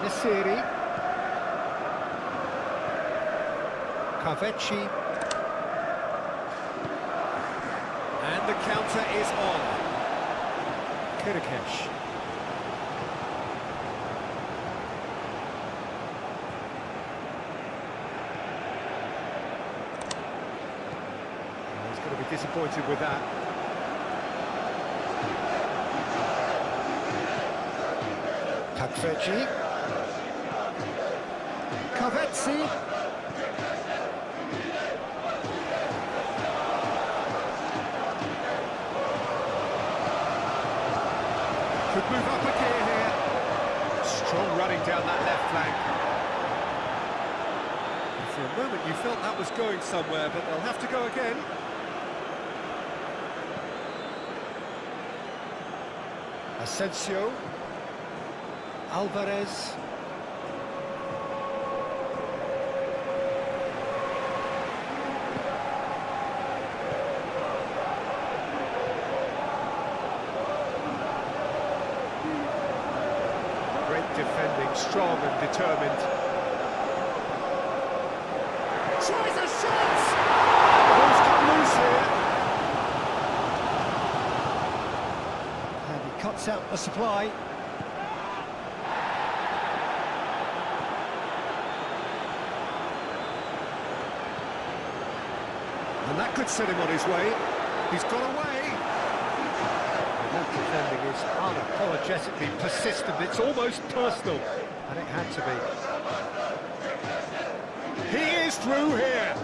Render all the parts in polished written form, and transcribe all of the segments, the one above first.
Nesiri. Kaveci. And the counter is on. Kirikesh. He's going to be disappointed with that. Kaveci. Kaveci. Could move up a gear here. Strong running down that left flank. For a moment you felt that was going somewhere, but they'll have to go again. Asensio. Alvarez. Great defending, strong and determined. Tries a shot! Ball's come loose here. And he cuts out the supply. And that could set him on his way. He's got away. And that defending is unapologetically persistent. It's almost personal. And it had to be. He is through here.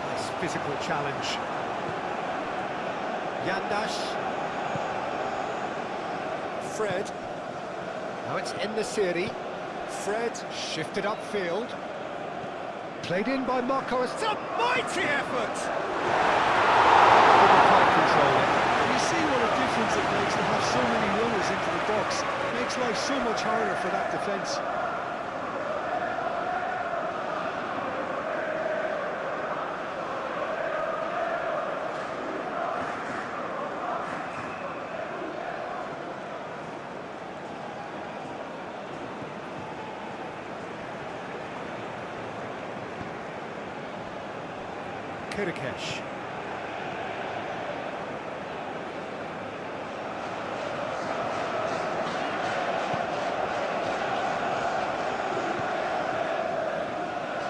Nice physical challenge. Yandash. Fred. Now it's En-Nesyri. Fred shifted upfield. Played in by Marco. It's a mighty effort! Couldn't quite control it. You see what a difference it makes to have so many runners into the box. It makes life so much harder for that defence. Kirikesh.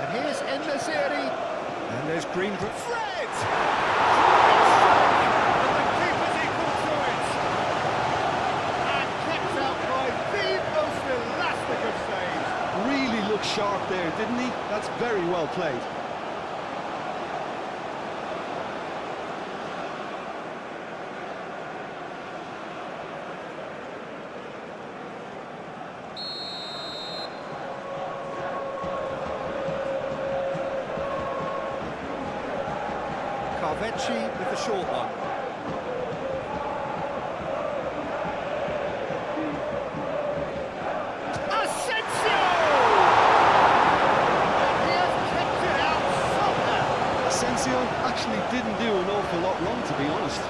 And here's En-Nesyri. And there's Green for Fred! And the keeper's equal to it. And kept out by the most elastic of saves. Really looked sharp there, didn't he? That's very well played. Kaveci with the short one. Asensio! And he has kept it out somehow. Asensio actually didn't do an awful lot wrong, to be honest.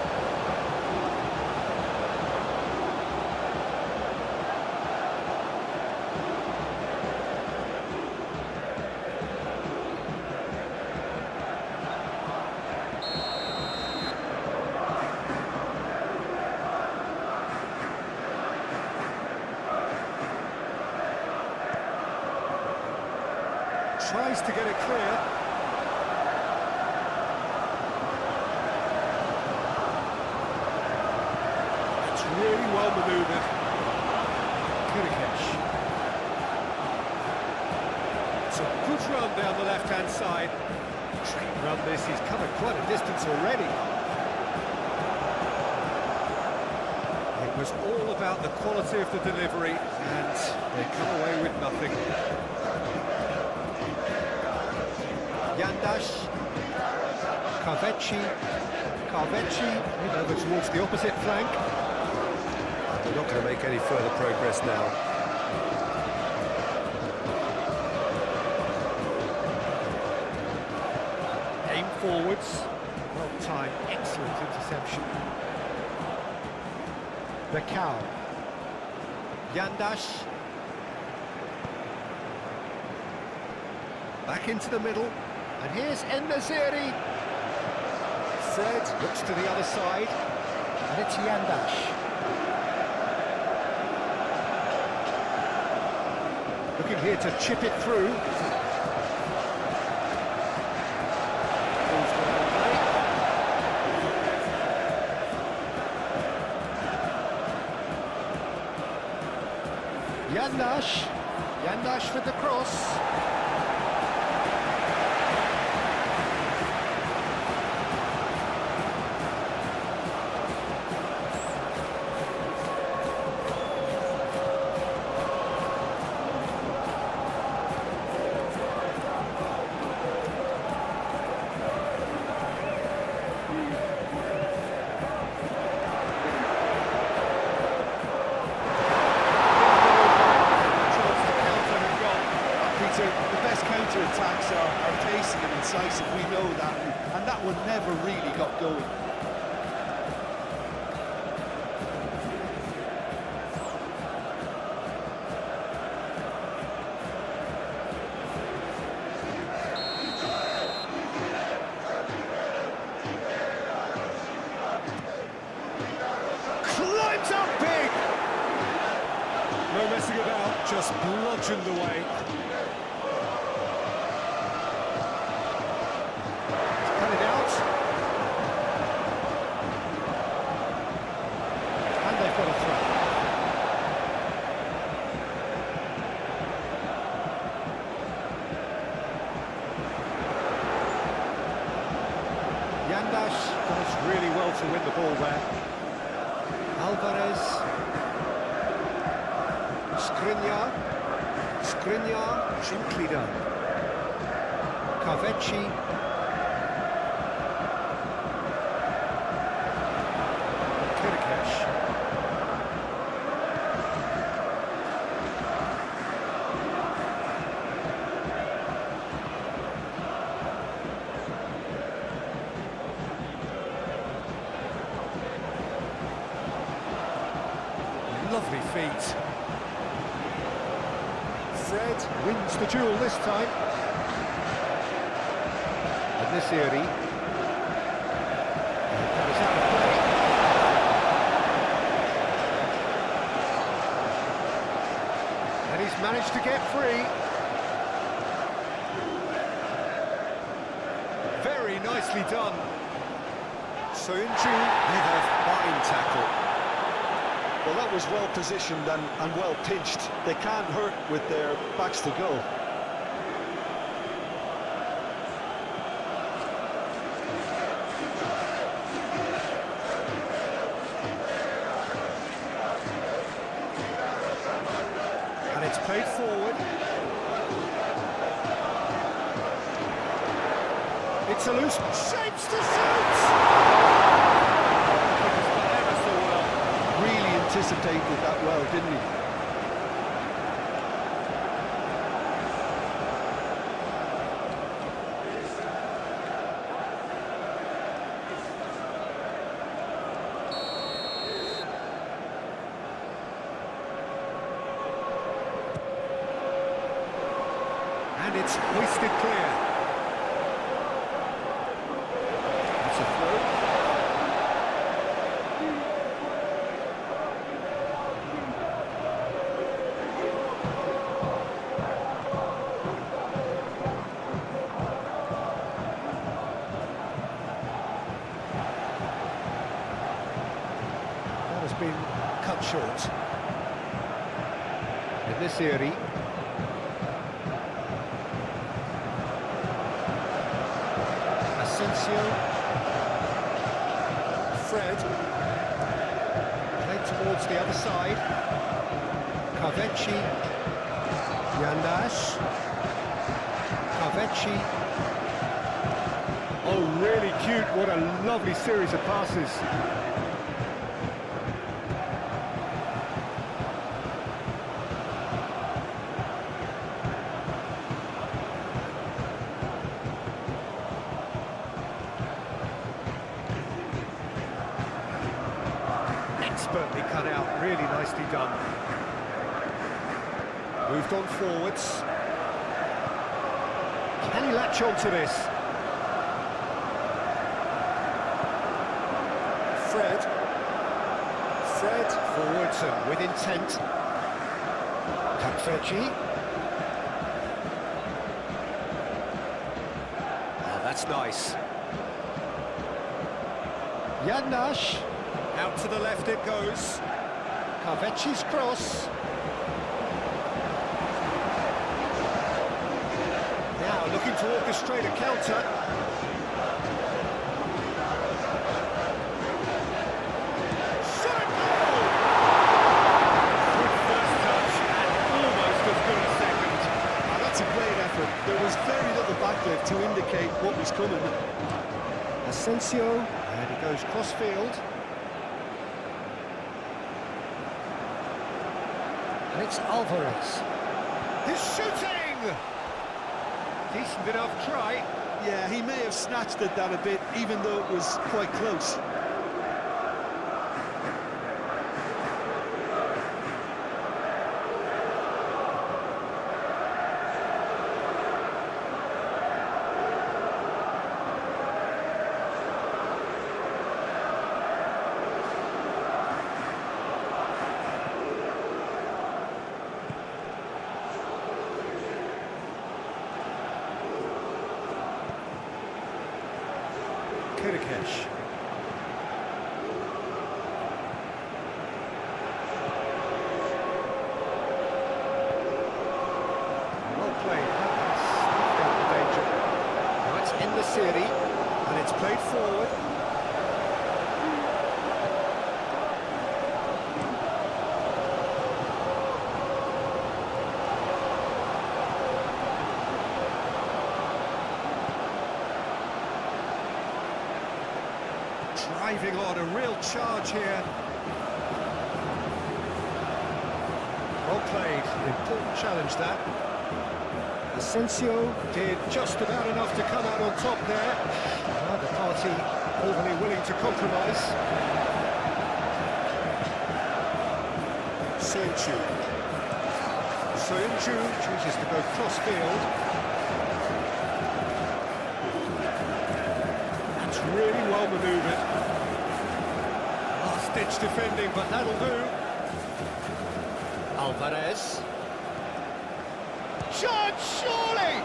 Tries to get it clear. It's really well manoeuvred. Kirikesh. It's a good run down the left-hand side. Train run this, he's covered quite a distance already. It was all about the quality of the delivery, and they come away with nothing. Yandash, Kaveci, over towards the opposite flank. They're not going to make any further progress now. forwards. Well timed, excellent interception. The cow. Yandash. Back into the middle. And here's En-Nesyri. Fred looks to the other side. And it's Yandash. Looking here to chip it through. Yandash for the cross. Attacks are pacey and incisive, we know that, and that one never really got going. Climbs up big! No messing about, just bludgeoned away. Yandash does really well to win the ball there. Alvarez. Skriniar, gently done. Kavecci. Kirkesh. Lovely feet. Fred wins the duel this time. En-Nesyri. That was out of play. And he's managed to get free. Very nicely done. Soyuncu with a fine tackle. Well, that was well positioned and well pinched. They can't hurt with their backs to goal. And it's played forward. It's a loose shapes to shoot! Anticipated that well, didn't he? And it's hoisted clear. It's a throw. Been cut short. En-Nesyri. Asensio. Fred. Played towards the other side. Kavecci. Yandash. Kavecci. Oh, really cute. What a lovely series of passes. Really nicely done. Moved on forwards. Can he latch on to this? Fred forwards and with intent. Kakfeci. Oh, that's nice. Yandash. Out to the left it goes. Kakfeci's cross. Now looking to orchestrate a counter. Shot and goal! Good first touch and almost as good a second. Now that's a great effort. There was very little backlift to indicate what was coming. Asensio, and he goes cross-field. And it's Alvarez. He's shooting! Decent enough try. Yeah, he may have snatched at that a bit, even though it was quite close. Kirikesh. Well played. Snuffed out the danger. Now it's in the series, and it's played forward. Driving on, a real charge here. Well played, important challenge that. Asensio did just about enough to come out on top there. Neither party overly willing to compromise. Soyuncu chooses to go cross-field. That's really well manoeuvred. Last-ditch defending, but that'll do. Alvarez. Shot, surely!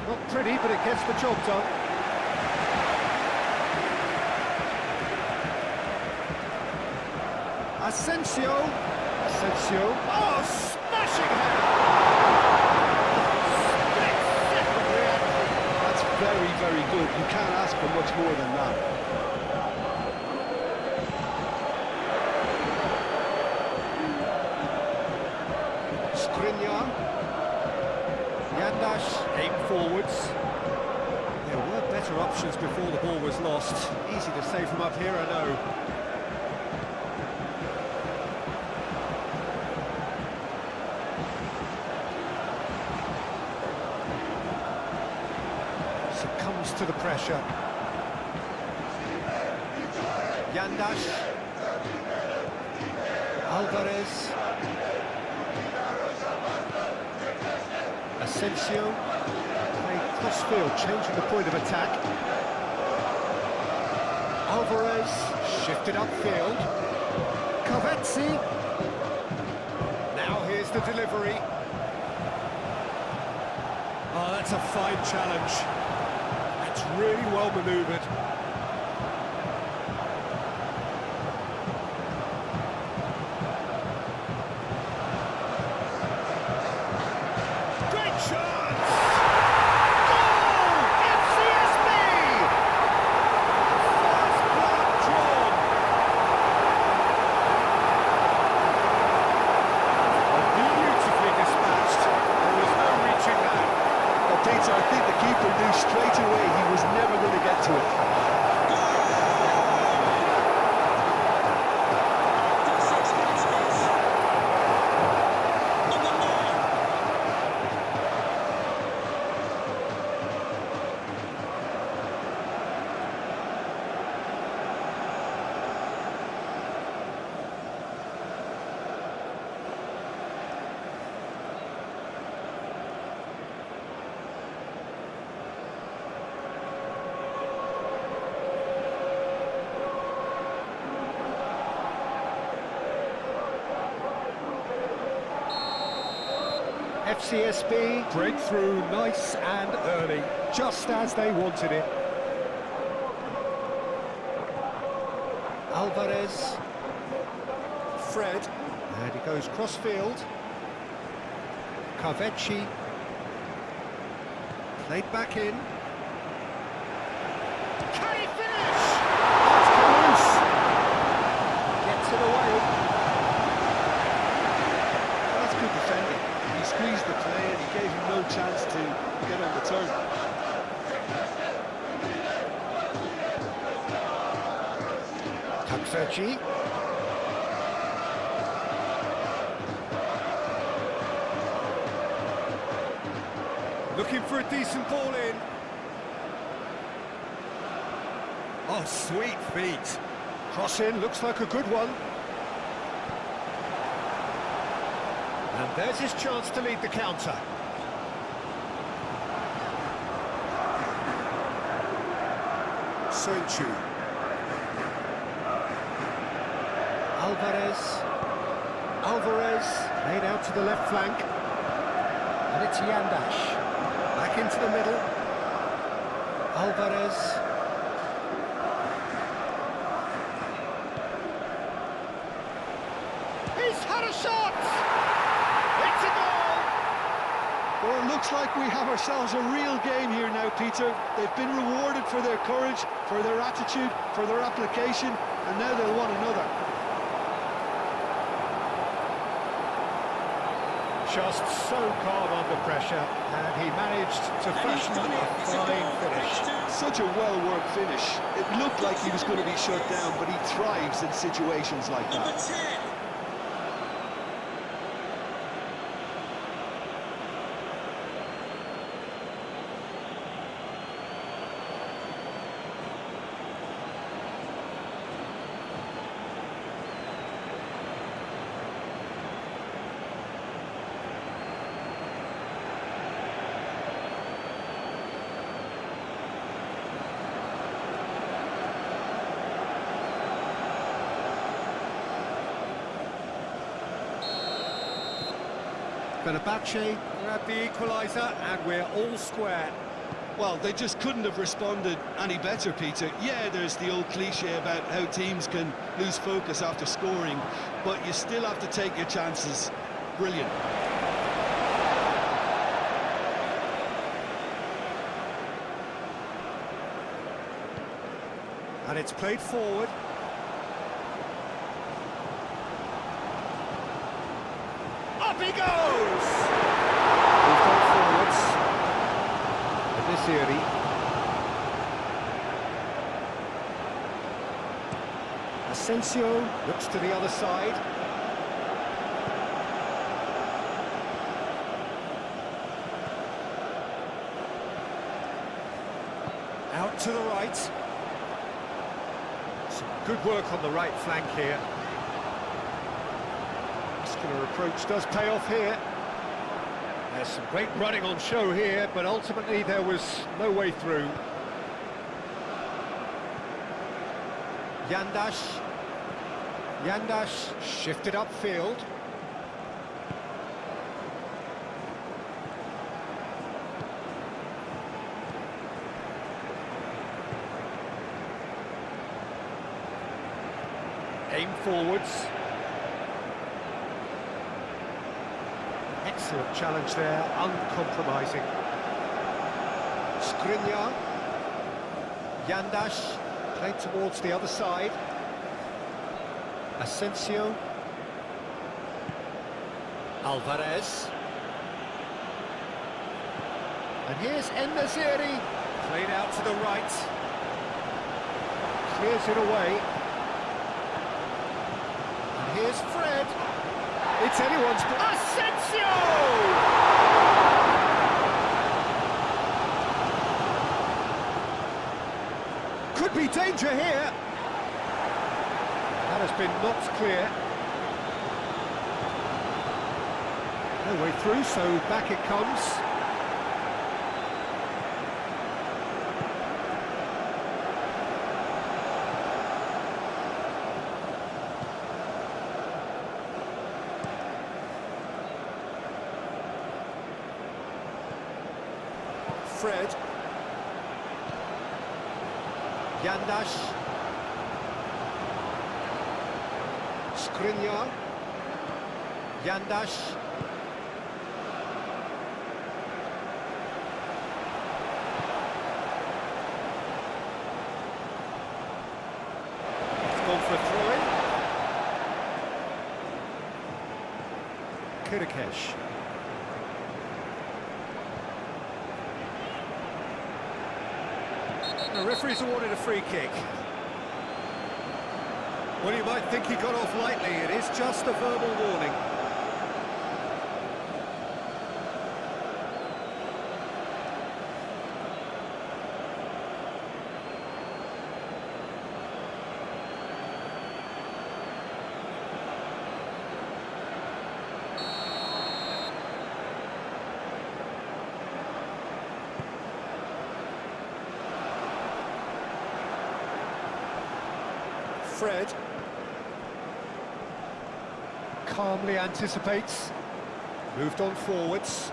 Not pretty, but it gets the job done. Asensio. Oh, smashing header! Split-second reaction. That's very, very good. You can't ask for much more than that. Skriniar. Yandash aim forwards. There were better options before the ball was lost. Easy to say from up here, I know. Succumbs to the pressure. Yandash. Alvarez. Asensio, played cross-field, changing the point of attack. Alvarez, shifted upfield. Kakfeci. Now here's the delivery. Oh, that's a fine challenge. That's really well manoeuvred. Chance! Goal! FCSB! First blood drawn! A straight away he was never going to get to it. FCSB breakthrough nice and early, just as they wanted it. Alvarez, Fred, and he goes cross-field. Carvecchi, played back in. Can he finish? That's close. Gets it away. That's good defending. He squeezed the play and he gave him no chance to get on the turn. Takverci. Looking for a decent ball in. Oh, sweet feet. Cross in, looks like a good one. And there's his chance to lead the counter. Soinchu. Alvarez, laid out to the left flank. And it's Yandash. Back into the middle. Alvarez. He's had a shot! It's a goal! Well, it looks like we have ourselves a real game here now, Peter. They've been rewarded for their courage, for their attitude, for their application, and now they'll want another. Just so calm under pressure, and he managed to fashion a fine finish. Such a well-worked finish. It looked like he was going to be shut down, but he thrives in situations like that. Fenerbahce grab the equaliser, and we're all square. Well, they just couldn't have responded any better, Peter. Yeah, there's the old cliche about how teams can lose focus after scoring, but you still have to take your chances. Brilliant. And it's played forward. Up he goes! We've gone forwards. At this area. Asensio looks to the other side. Out to the right. Some good work on the right flank here. Muscular approach does pay off here. There's some great running on show here, but ultimately there was no way through. Yandash shifted upfield. Aim forwards. Excellent challenge there, uncompromising. Skriniar. Yandash played towards the other side. Asensio. Alvarez. And here's En-Nesyri. Played out to the right. Clears it away. And here's Fred. It's anyone's... Asensio! Could be danger here. That has been knocked clear. No way through, so back it comes. Fred. Yandash. Skriniar. Yandash. It's gone for a throw-in. Kirikesh. The referee's awarded a free kick. Well, you might think he got off lightly. It is just a verbal warning. Fred calmly anticipates, moved on forwards.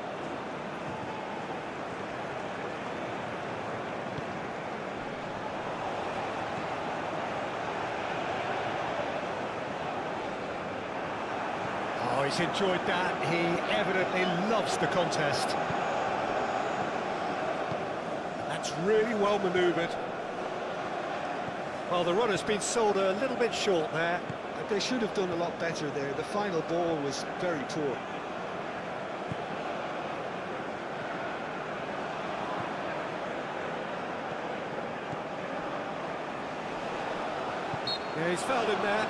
Oh, he's enjoyed that. He evidently loves the contest. That's really well manoeuvred. Well, the runner's been sold a little bit short there. They should have done a lot better there. The final ball was very poor. Yeah, he's fouled him there.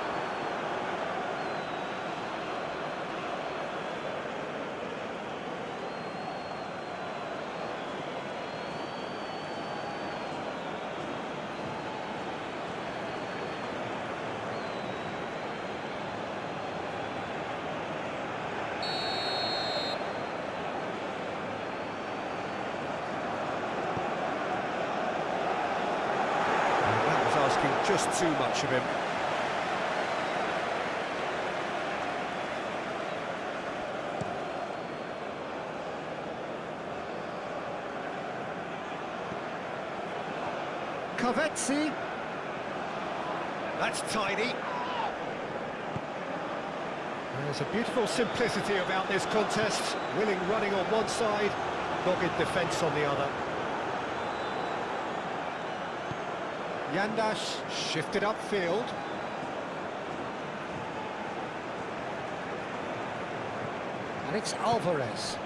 Just too much of him. Kavetsi. That's tidy. There's a beautiful simplicity about this contest. Willing running on one side, dogged defence on the other. Yandash shifted upfield. And it's Alvarez.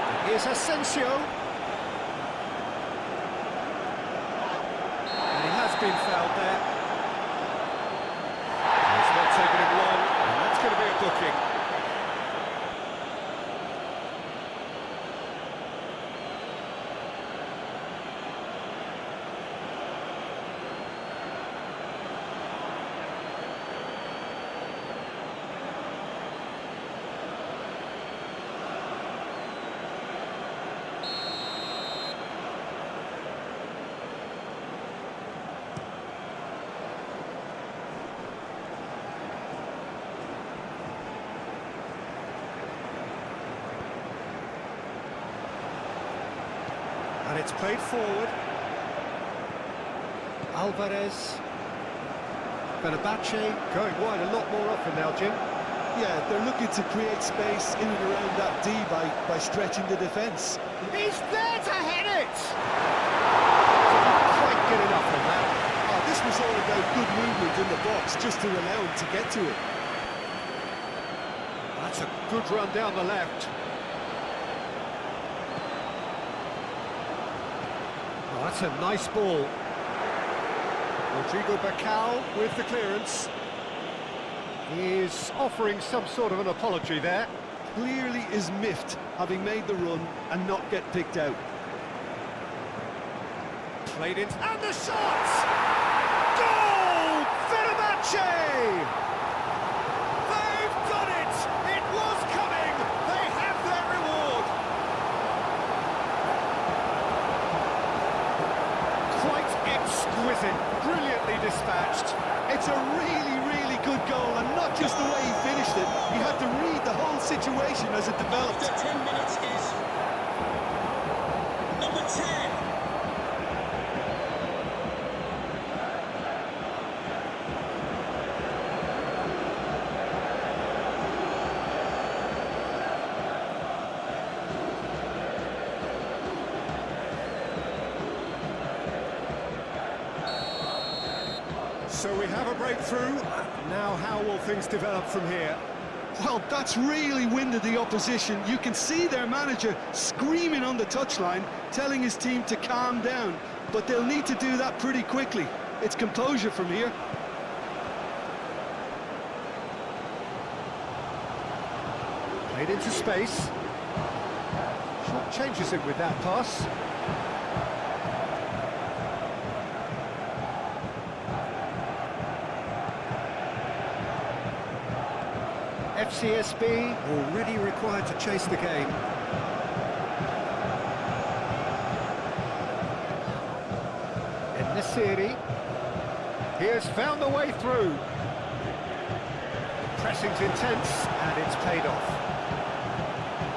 And here's Asensio. And he has been fouled there. And it's not taken him long, and that's going to be a booking. And it's played forward. Alvarez. Fenerbahce going wide a lot more often now, Jim. Yeah, they're looking to create space in and around that D by stretching the defence. He's there to hit it! Didn't quite get enough on that. Oh, this was all about good movement in the box just to allow him to get to it. That's a good run down the left. Oh, that's a nice ball. Rodrigo Bacall with the clearance. He is offering some sort of an apology there. Clearly is miffed, having made the run and not get picked out. Played in, and the shot! Goal! Fenerbahce! They've done it! It was coming! They have their reward! Quite exquisite, brilliantly dispatched. It's a really good goal, and not just the way he finished it. He had to read the whole situation as it developed. After 10 minutes is number 10. So we have a breakthrough. Now how will things develop from here? Well, that's really winded the opposition. You can see their manager screaming on the touchline, telling his team to calm down. But they'll need to do that pretty quickly. It's composure from here. Played into space. Short changes it with that pass. FCSB already required to chase the game. In the series, he has found the way through. Pressing's intense and it's paid off.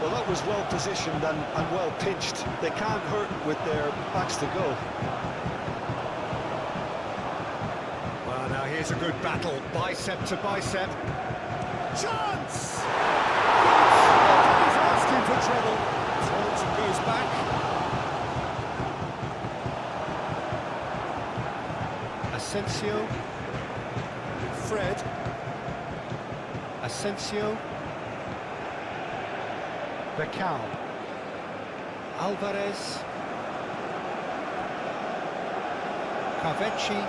Well, that was well positioned and well pitched. They can't hurt with their backs to go. Well, now here's a good battle, bicep to bicep. Chance! He's asking for trouble. Turns and goes back. Asensio. Fred. Asensio. Bacall. Alvarez. Carvecci.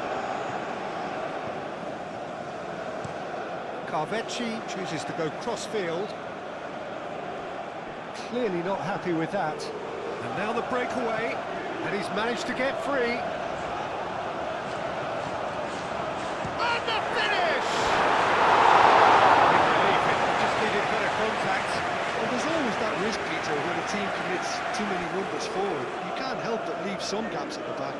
Carvecci chooses to go cross-field. Clearly not happy with that. And now the breakaway, and he's managed to get free. And the finish! It just needed better contact. Well, there's always that risk, Peter, when a team commits too many numbers forward. You can't help but leave some gaps at the back.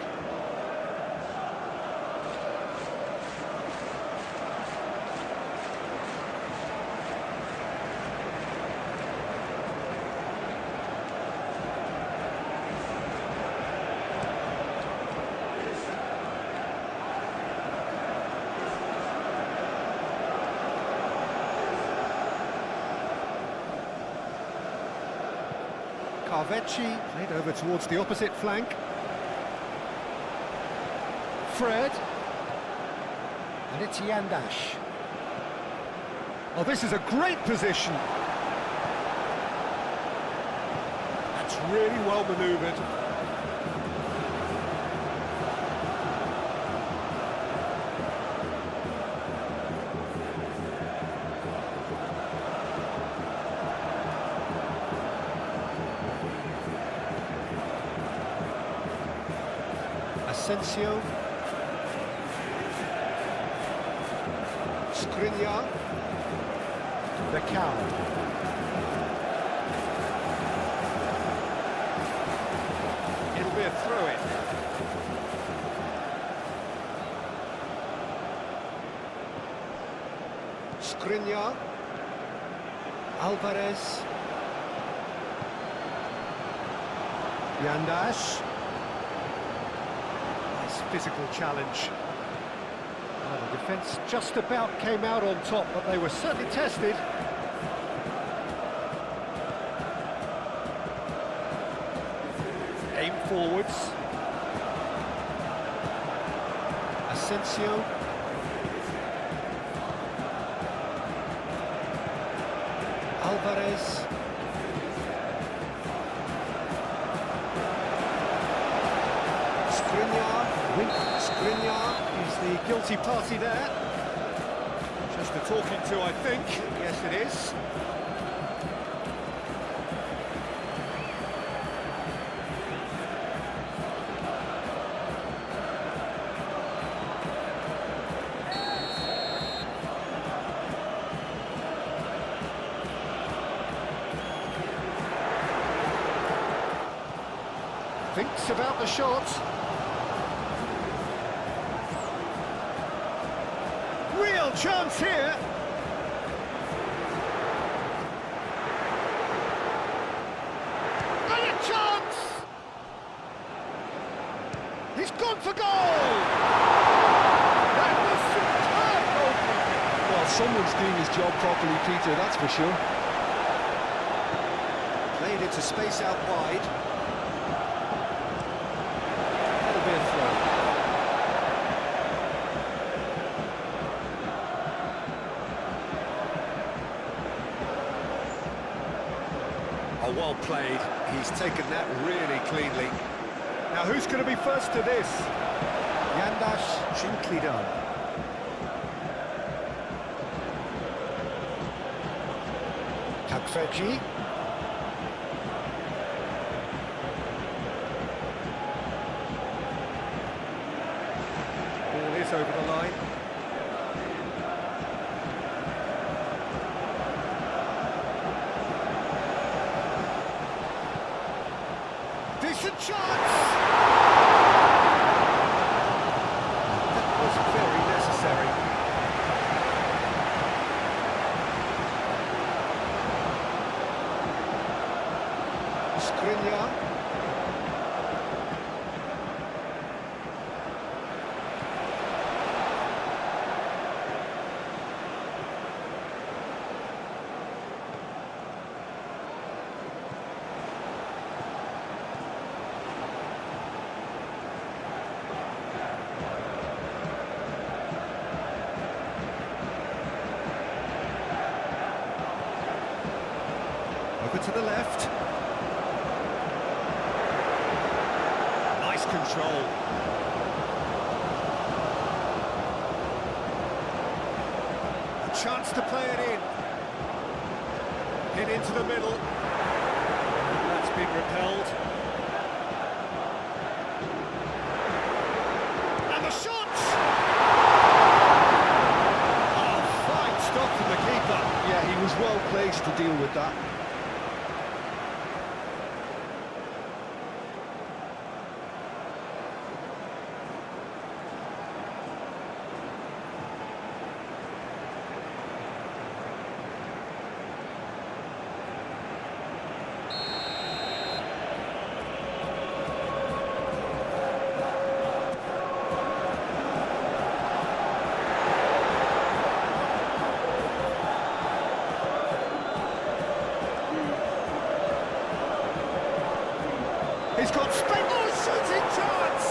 Carvecci played over towards the opposite flank. Fred. And it's Yandash. Oh, this is a great position. That's really well manoeuvred. Asensio. Skriniar. Bacall. It'll be a throw-in. Skriniar. Alvarez. Yandash. Physical challenge. Well, the defence just about came out on top, but they were certainly tested. Aim forwards. Asensio. Alvarez. The guilty party there. Just a talking to, I think. Yes, it is. Thinks about the shot. Real chance here. And a chance! He's gone for goal! That was superb goalkeeping. Well, someone's doing his job properly, Peter, that's for sure. Played into space out wide. That'll be a throw. Oh, well played. He's taken that really cleanly. Now, who's going to be first to this? Yandash, gently done. Takfeji. Ball is over the line. Decent chance! That was very necessary. Skriniar. Over to the left. Nice control. A chance to play it in. Hit into the middle. That's been repelled. And the shot! Oh, fine stop from the keeper. Yeah, he was well placed to deal with that. He's got space. Oh, shooting chance!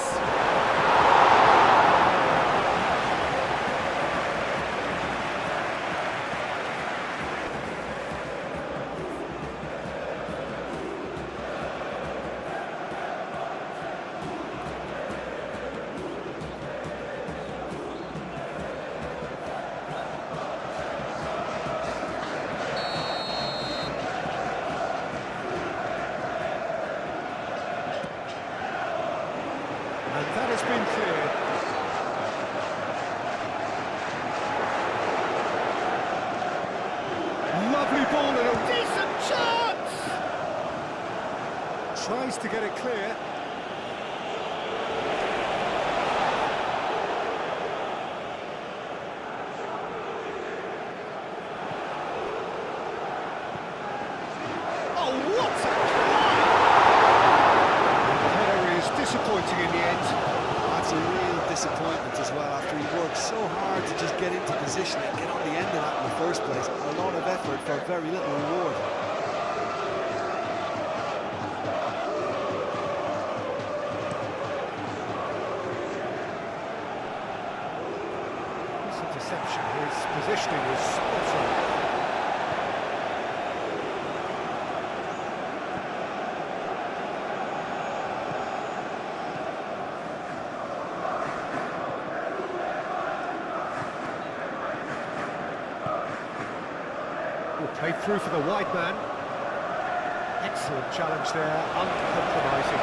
And that has been cleared. Lovely ball and a decent chance! Tries to get it clear. Oh, what a disappointing in the end. That's a real disappointment as well, after he worked so hard to just get into position and get on the end of that in the first place. A lot of effort for very little reward. This interception, his positioning was spot on. Will play through for the wide man. Excellent challenge there, uncompromising.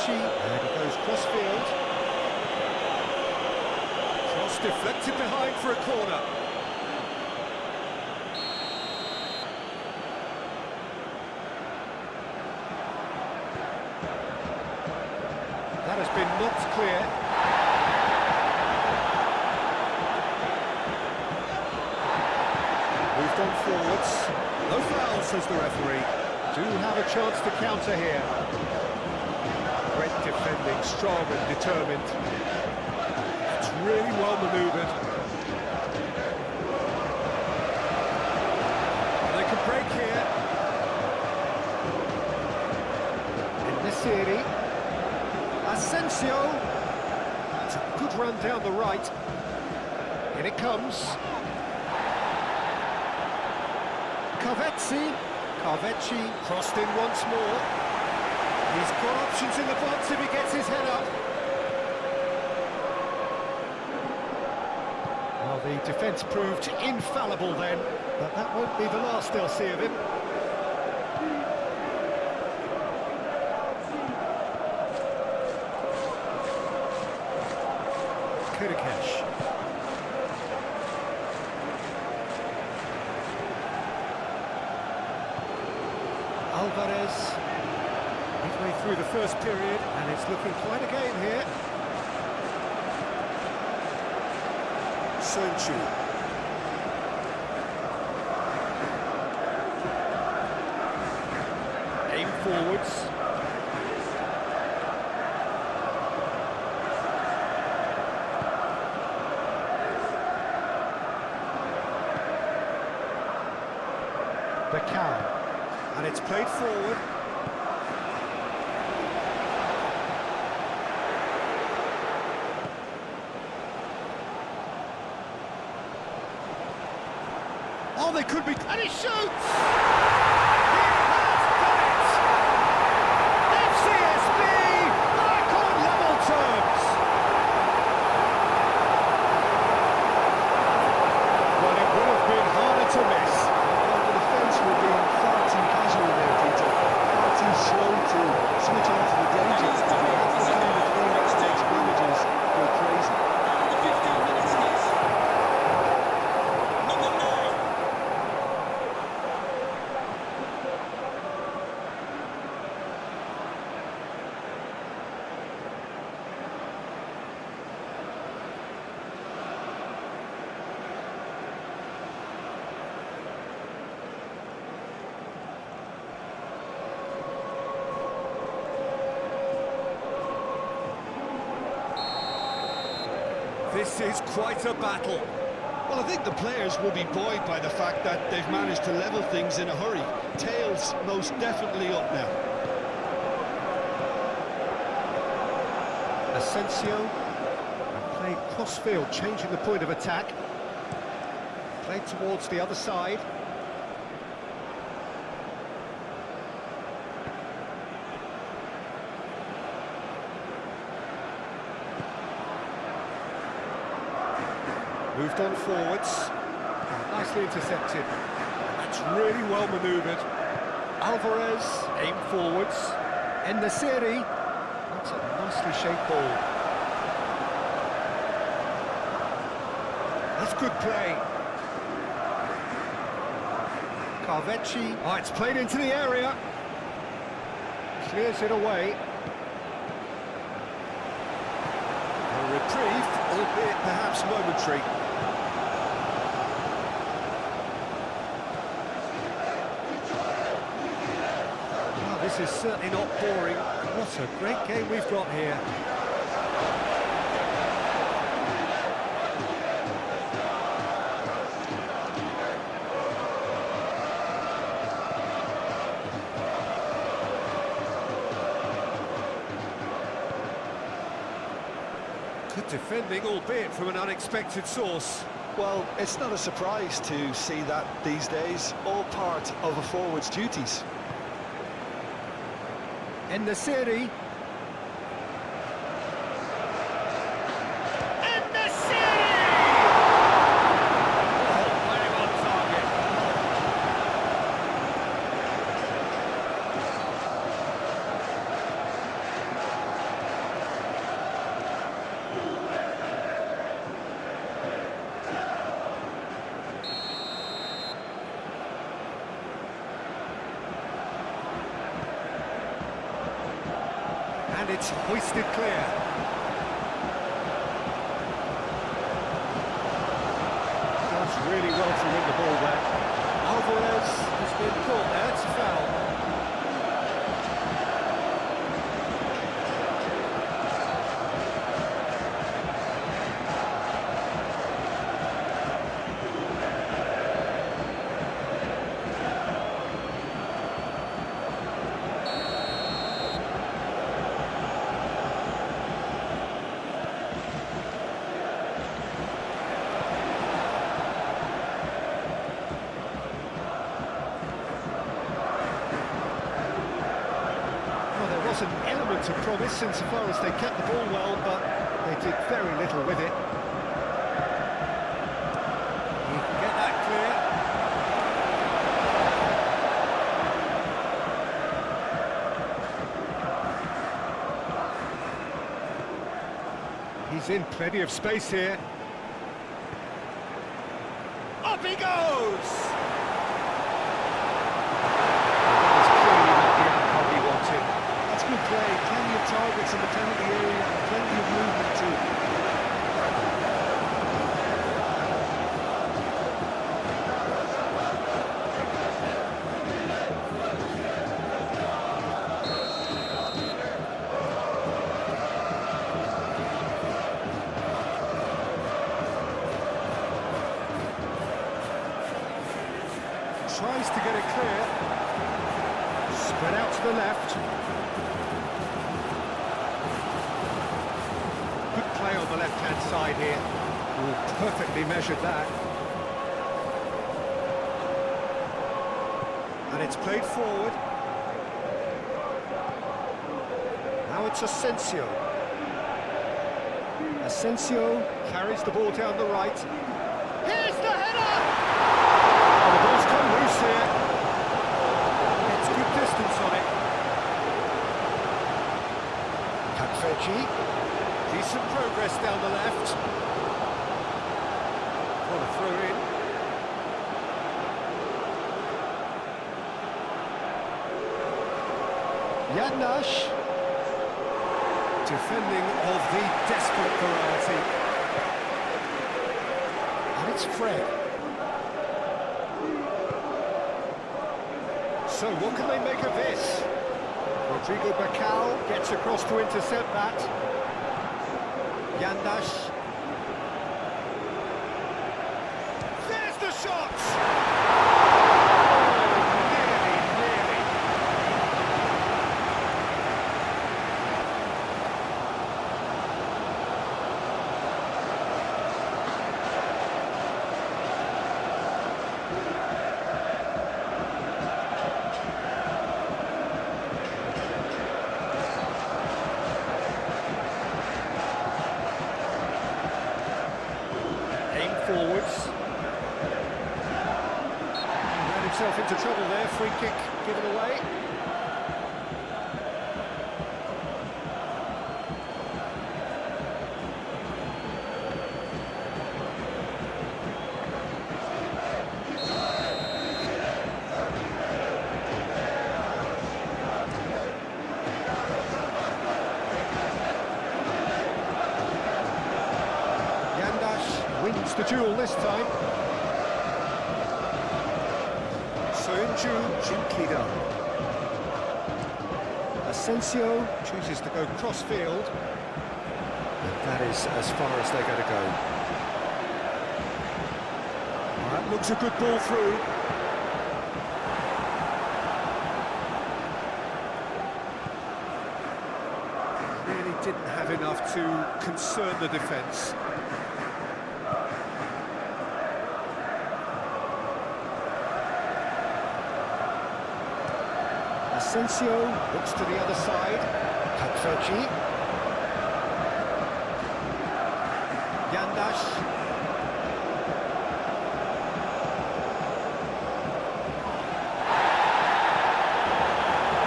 And he goes cross-field. Cross deflected behind for a corner. That has been knocked clear. Moved on forwards. No foul, says the referee. Do have a chance to counter here. Great defending, strong and determined. It's really well manoeuvred. And they can break here. In this series, Asensio. It's a good run down the right. In it comes. Carvecci crossed in once more. He's got options in the box if he gets his head up. Well, the defence proved infallible then, but that won't be the last they'll see of him. Kudakesh. Alvarez. Midway through the first period, and it's looking quite a game here. Sancho. Aim forwards. Becao. And it's played forward. Oh, they could be... And he shoots! He has done it! FCSB back on level terms! Well, it would have been harder to miss. Well, the defence were being far too casual there, Peter. Far too slow to switch on to the danger. That's the kind of thing that makes managers go crazy. This is quite a battle. Well, I think the players will be buoyed by the fact that they've managed to level things in a hurry. Tails most definitely up now. Asensio, and played cross-field, changing the point of attack. Played towards the other side. Moved on forwards. Nicely intercepted. That's really well manoeuvred. Alvarez, aim forwards. En-Nesyri. That's a nicely shaped ball. That's good play. Carvecci. Oh, it's played into the area. Clears it away. A reprieve, albeit perhaps momentary. This is certainly not boring. What a great game we've got here. Good defending, albeit from an unexpected source. Well, it's not a surprise to see that these days, all part of a forward's duties. In the city. And it's hoisted clear. Does really well to win the ball there. Alvarez has been caught there, it's a foul. An element of promise insofar as they kept the ball well, but they did very little with it. He can get that clear. He's in plenty of space here. Up he goes! Good play, plenty of targets in the penalty area, and plenty of movement too. Tries to get it clear. Spread out to the left. Play on the left-hand side here. Perfectly measured that. And it's played forward. Now it's Asensio. Asensio carries the ball down the right. Here's the header! Oh, the ball's come loose here. It's good distance on it. Kakfeji. Decent progress down the left. What a throw in. Yandash. Defending of the desperate variety. And it's Fred. So what can they make of this? Rodrigo Bacall gets across to intercept that. Yandash. There's the shot! Nearly. Forwards. Ran himself into trouble there, free kick given away. Wins the duel this time. Soyuncu gently done. Asensio chooses to go cross-field. And that is as far as they're going to go. That looks a good ball through. Really didn't have enough enough to concern the defence. Asensio looks to the other side. Kakfeci. Yandash.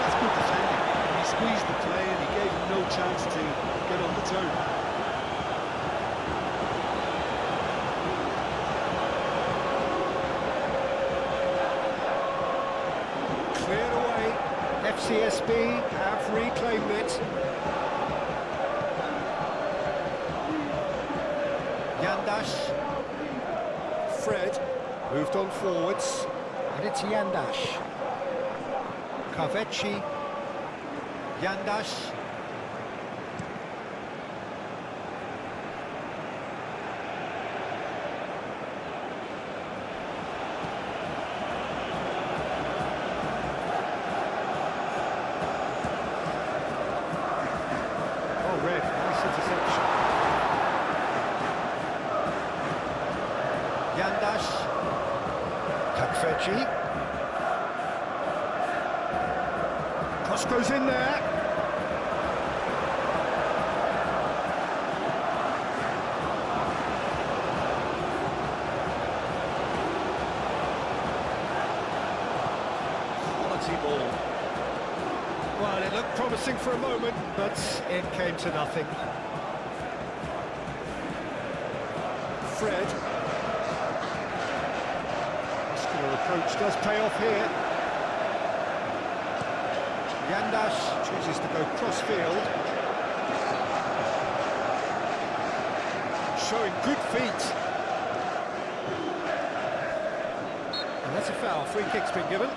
That's good defending. He squeezed the play and he gave him no chance to get on the turn. Cleared away. FCSB have reclaimed it. Yandash. Fred moved on forwards. And it's Yandash. Kaveci. Yandash. Oh, red. Nice interception. Yandash. Kakfeci. Cross goes in there. Quality ball. Well, it looked promising for a moment, but it came to nothing. Fred. Muscular approach does pay off here. Yandash chooses to go cross-field. Showing good feet. And that's a foul. Free kick's been given.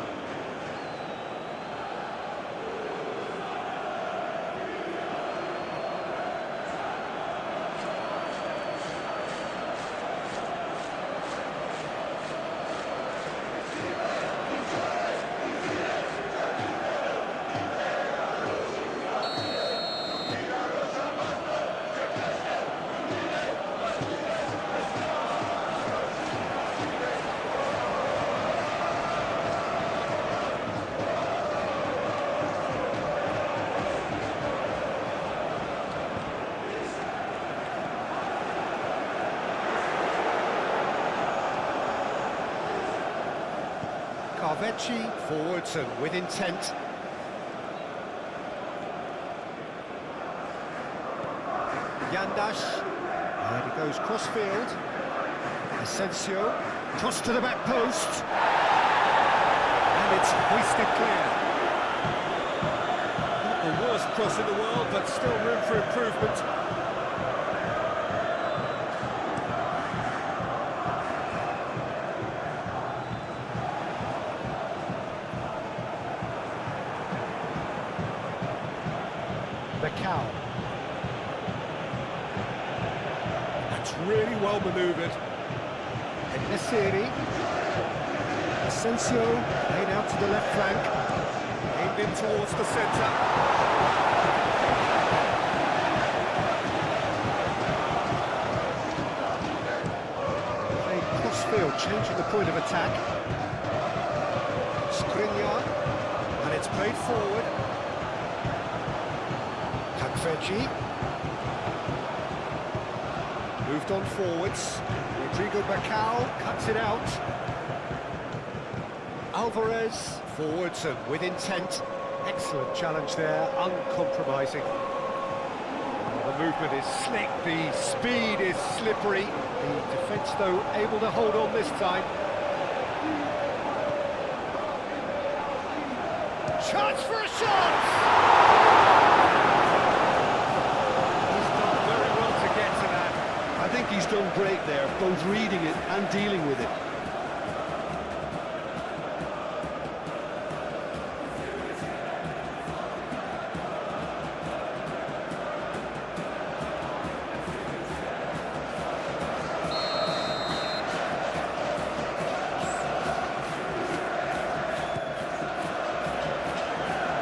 Kaveci forwards and with intent. Yandash, and he goes cross-field. Asensio, cross to the back post. And it's hoisted clear. Not the worst cross in the world, but still room for improvement. Cow. That's really well manoeuvred. And Nesiri. Asensio laid out to the left flank. Aimed in towards the centre. Playing cross-field, changing the point of attack. Skriniar. And it's played forward. Kakfeci. Moved on forwards. Rodrigo Bacau cuts it out. Alvarez forwards and with intent. Excellent challenge there, uncompromising. The movement is slick, the speed is slippery. The defence, though, able to hold on this time. Chance for a shot! I think he's done great there, both reading it and dealing with it.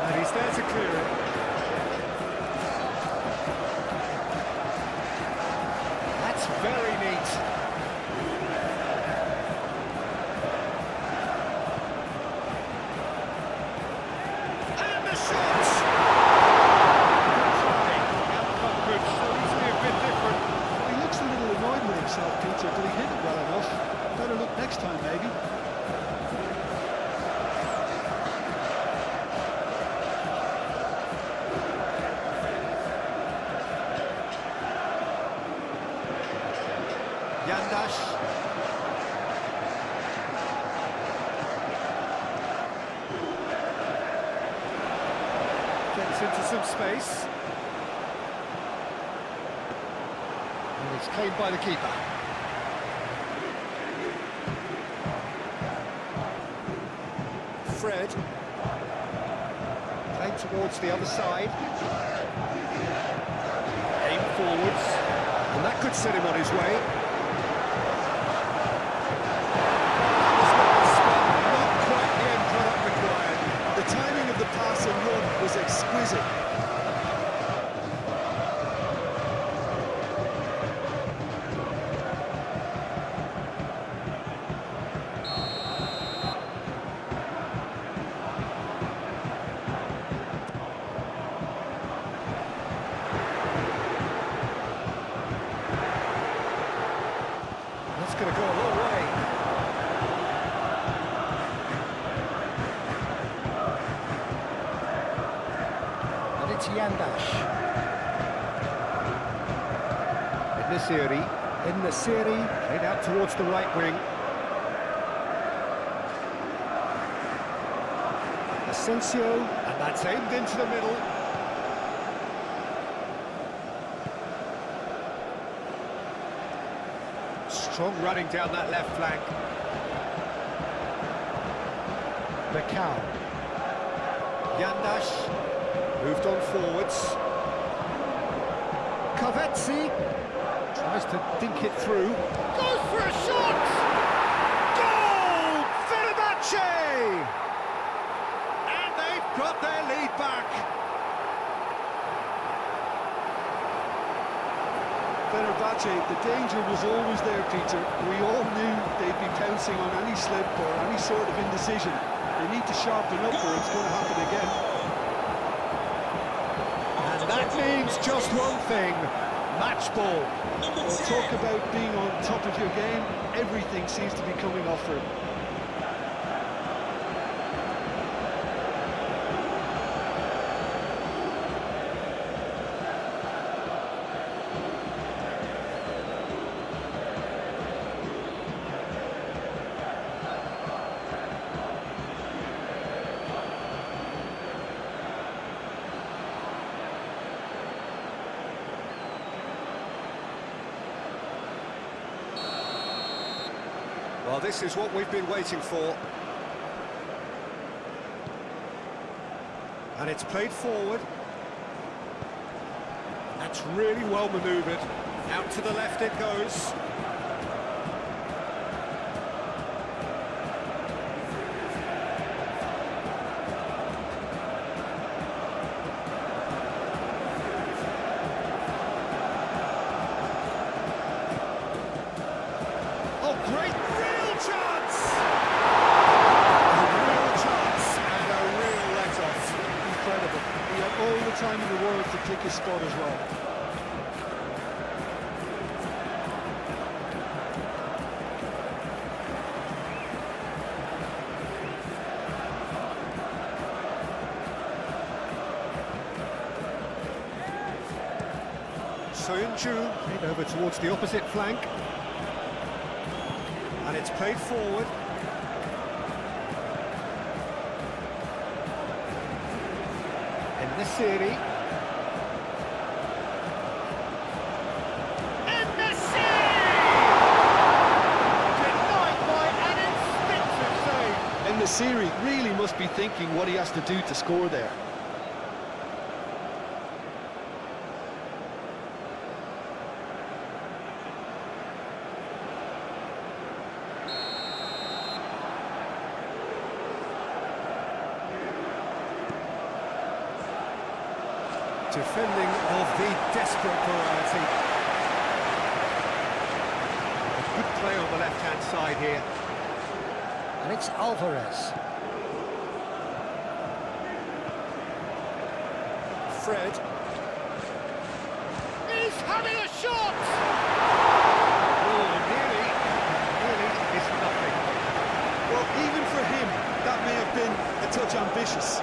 And he's there to clear it. Yandash. Gets into some space. And it's claimed by the keeper. Fred. Playing towards the other side. Aim forwards. And that could set him on his way. Not quite the end product required. The timing of the pass and run was exquisite. That's going to go a long way. And it's Yandash. In the series, played out towards the right wing. Asensio, and that's aimed into the middle. Strong running down that left flank. Becao. Yandash moved on forwards. Kovetsi tries to dink it through. Goes for a shot! Goal! Fenerbahce! And they've got their lead back. Fenerbahce, the danger was always there, Peter. We all knew they'd be pouncing on any slip or any sort of indecision. They need to sharpen up or it's going to happen again. And that means just one thing, match ball. Well, talk about being on top of your game, everything seems to be coming off for him. Well, this is what we've been waiting for. And it's played forward. That's really well manoeuvred. Out to the left it goes. Oh, great! Real chance! A real chance and a real let-off. Incredible. He had all the time in the world to pick his spot as well. Soyuncu played over towards the opposite flank. And it's played forward. In the series. In the series! Denied by an instinctive save. And the series really must be thinking what he has to do to score there. Defending of the desperate variety. A good play on the left-hand side here. And it's Alvarez. Fred. He's having a shot! Oh, nearly is nothing. Well, even for him, that may have been a touch ambitious.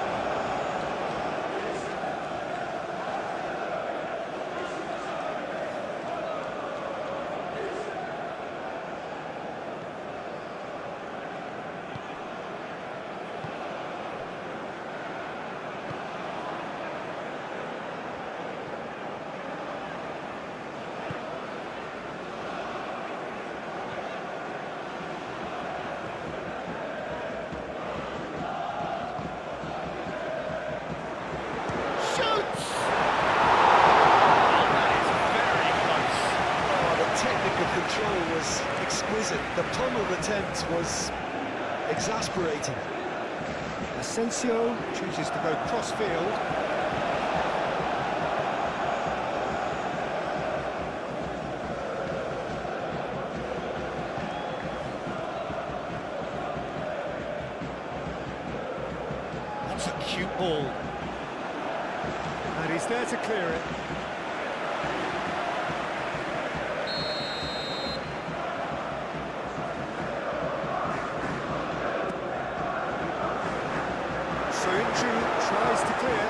control was exquisite. The pummeled attempt was exasperating. Asensio chooses to go cross-field. That's a cute ball. And he's there to clear it. Tries to clear.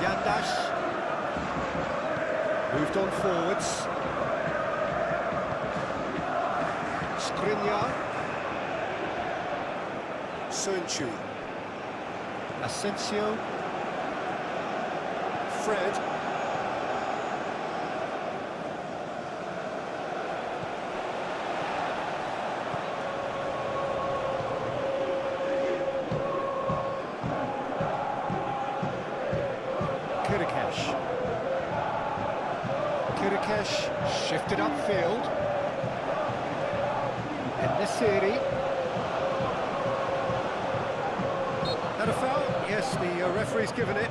Yandash moved on forwards. Skriniar. Soyuncu. Asensio. Fred. Shifted upfield. En-Nesyri. That a foul? Yes, the referee's given it.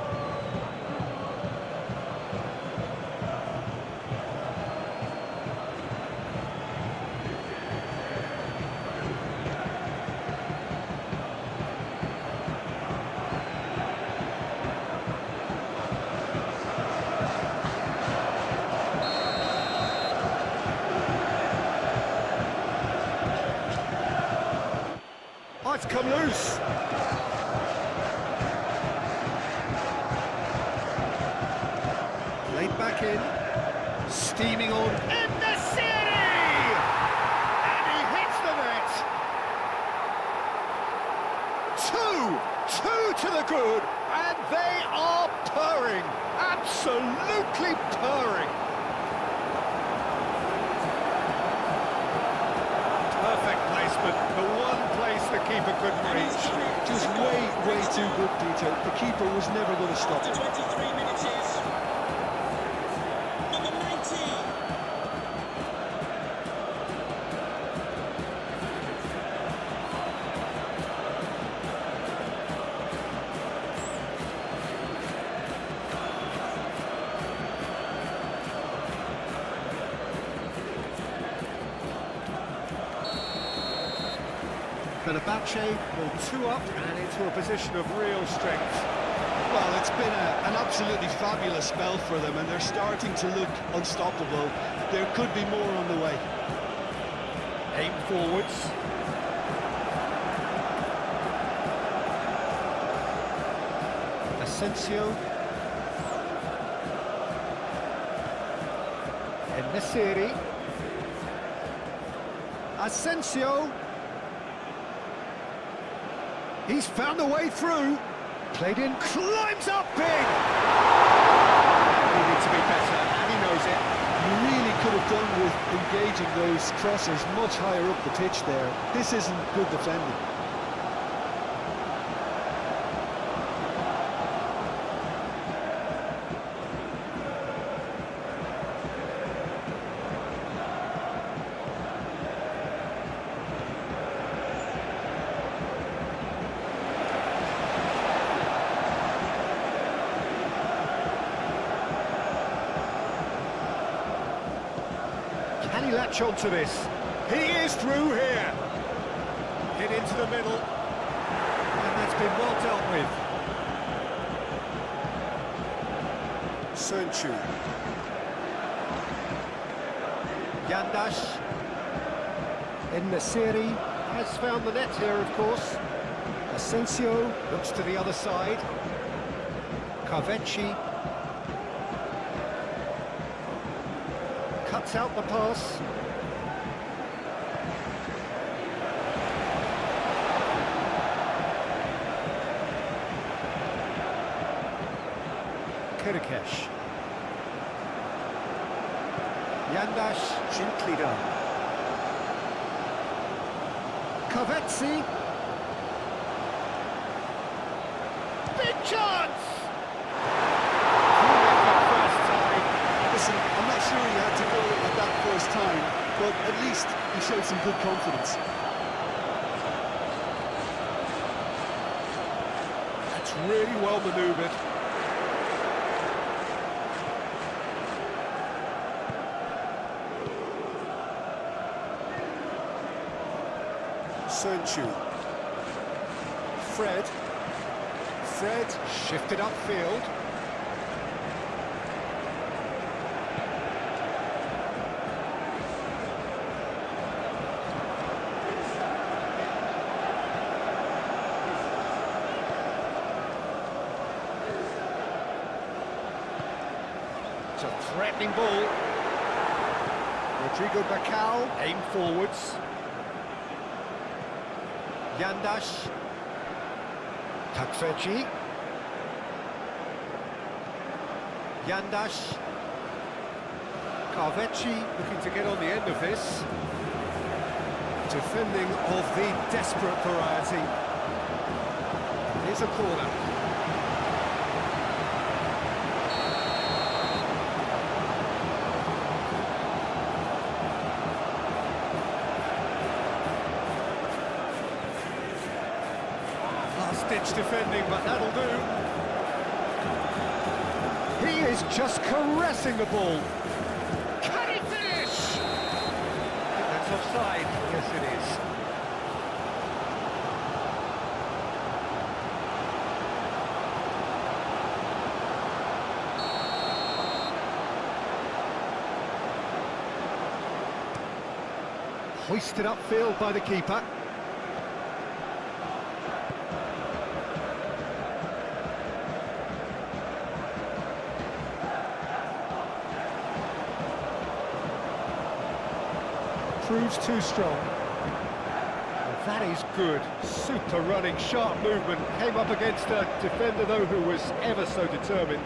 Oh, it's come loose. Played back in. Steaming on. En-Nesyri! And he hits the net. Two to the good. And they are purring. Absolutely purring. Perfect placement. The one place the keeper couldn't reach. Just way too good, Peter. The keeper was never going to stop it. 23 minutes is number 19. Fenerbahce will 2 up and into a position of real strength. Well, it's been an absolutely fabulous spell for them, and they're starting to look unstoppable. There could be more on the way. Aim forwards. Asensio. En-Nesyri. Asensio. He's found a way through. Played in, climbs up big. Needed to be better, and he knows it. You really could have done with engaging those crossers much higher up the pitch there. This isn't good defending. Can he latch on to this? He is through here. Hit into the middle. And that's been well dealt with. Soyuncu. Yandash. En-Nesyri has found the net here, of course. Asensio looks to the other side. Carvecci. Cuts out the pass. Kirikesh. Yandash, gently done. Kovetsi. Big chance! some good confidence. That's really well manoeuvred. Sönchu. Fred shifted upfield. It's a threatening ball. Rodrigo Bacau aim forwards. Yandash. Takfeci. Yandash. Carvecci looking to get on the end of this. Defending of the desperate variety. Here's a corner. Last-ditch defending, but that'll do. He is just caressing the ball. Can he finish? I think that's offside. Yes, it is. Hoisted upfield by the keeper. Proves too strong. Well, that is good. Super running, sharp movement. Came up against a defender, though, who was ever so determined.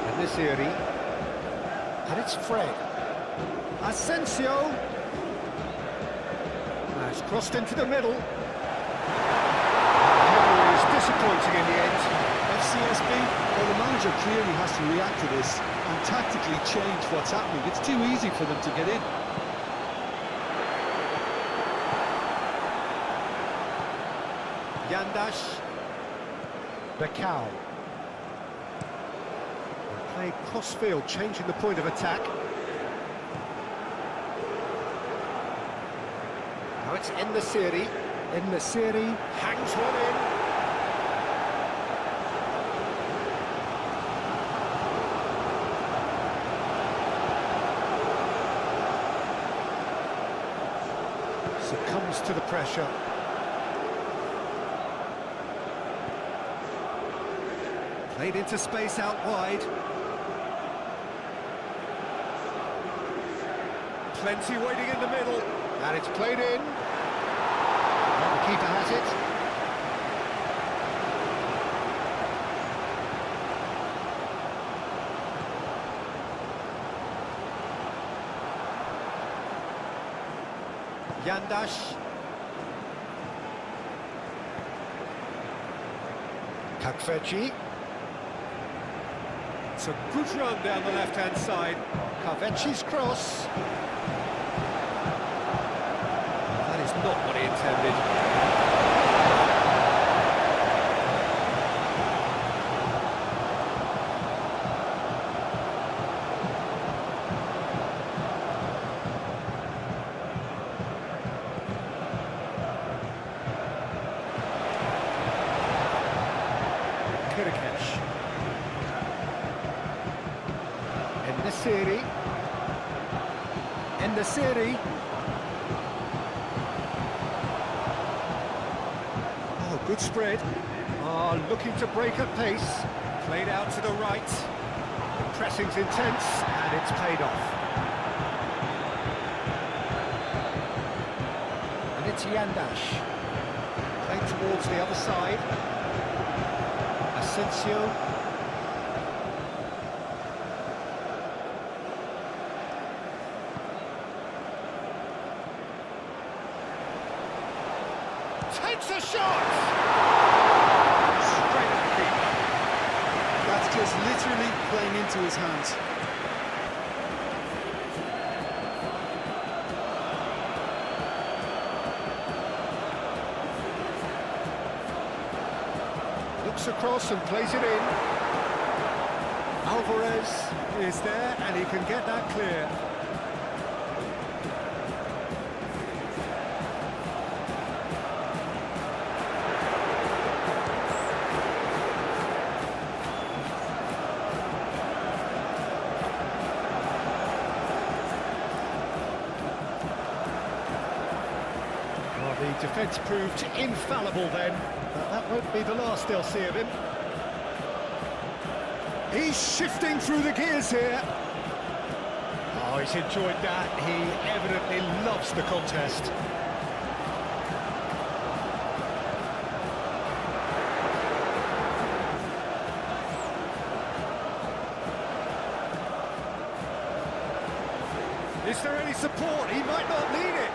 And this Iri. And it's Fred. Asensio. That's crossed into the middle. It is disappointing in the end. FCSB, well, the manager clearly has to react to this and tactically change what's happening. It's too easy for them to get in. Yandash. Bacau. Played cross-field, changing the point of attack. Now it's En-Nesyri. En-Nesyri hangs one in. Succumbs to the pressure. Played into space out wide. Plenty waiting in the middle. And it's played in. And the keeper has it. Yandash. Takfeci. It's a good run down the left-hand side. Carvecci's cross. That is not what he intended. En-Nesyri. En-Nesyri. Oh, good spread. Looking to break at pace. Played out to the right. The pressing's intense, and it's paid off. And it's Yandash. Played towards the other side. Asensio. Takes a shot! Straight at the keeper. That's just literally playing into his hands. Knocks across and plays it in. Alvarez is there and he can get that clear. Well, the defence proved infallible then, but that won't be the last they'll see of him. He's shifting through the gears here. Oh, he's enjoyed that. He evidently loves the contest. Is there any support? He might not need it.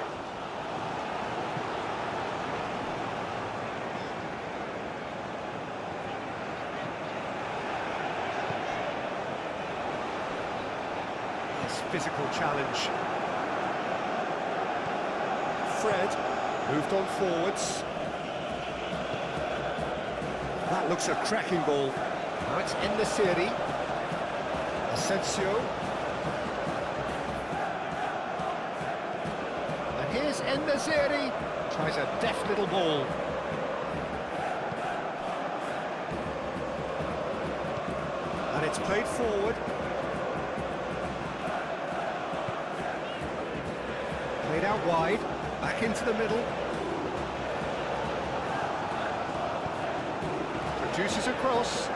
Physical challenge. Fred moved on forwards. That looks a cracking ball. Now it's En-Nesyri. Asensio. And here's En-Nesyri. Tries a deft little ball. And it's played forward. Played out wide, back into the middle. Produces a cross.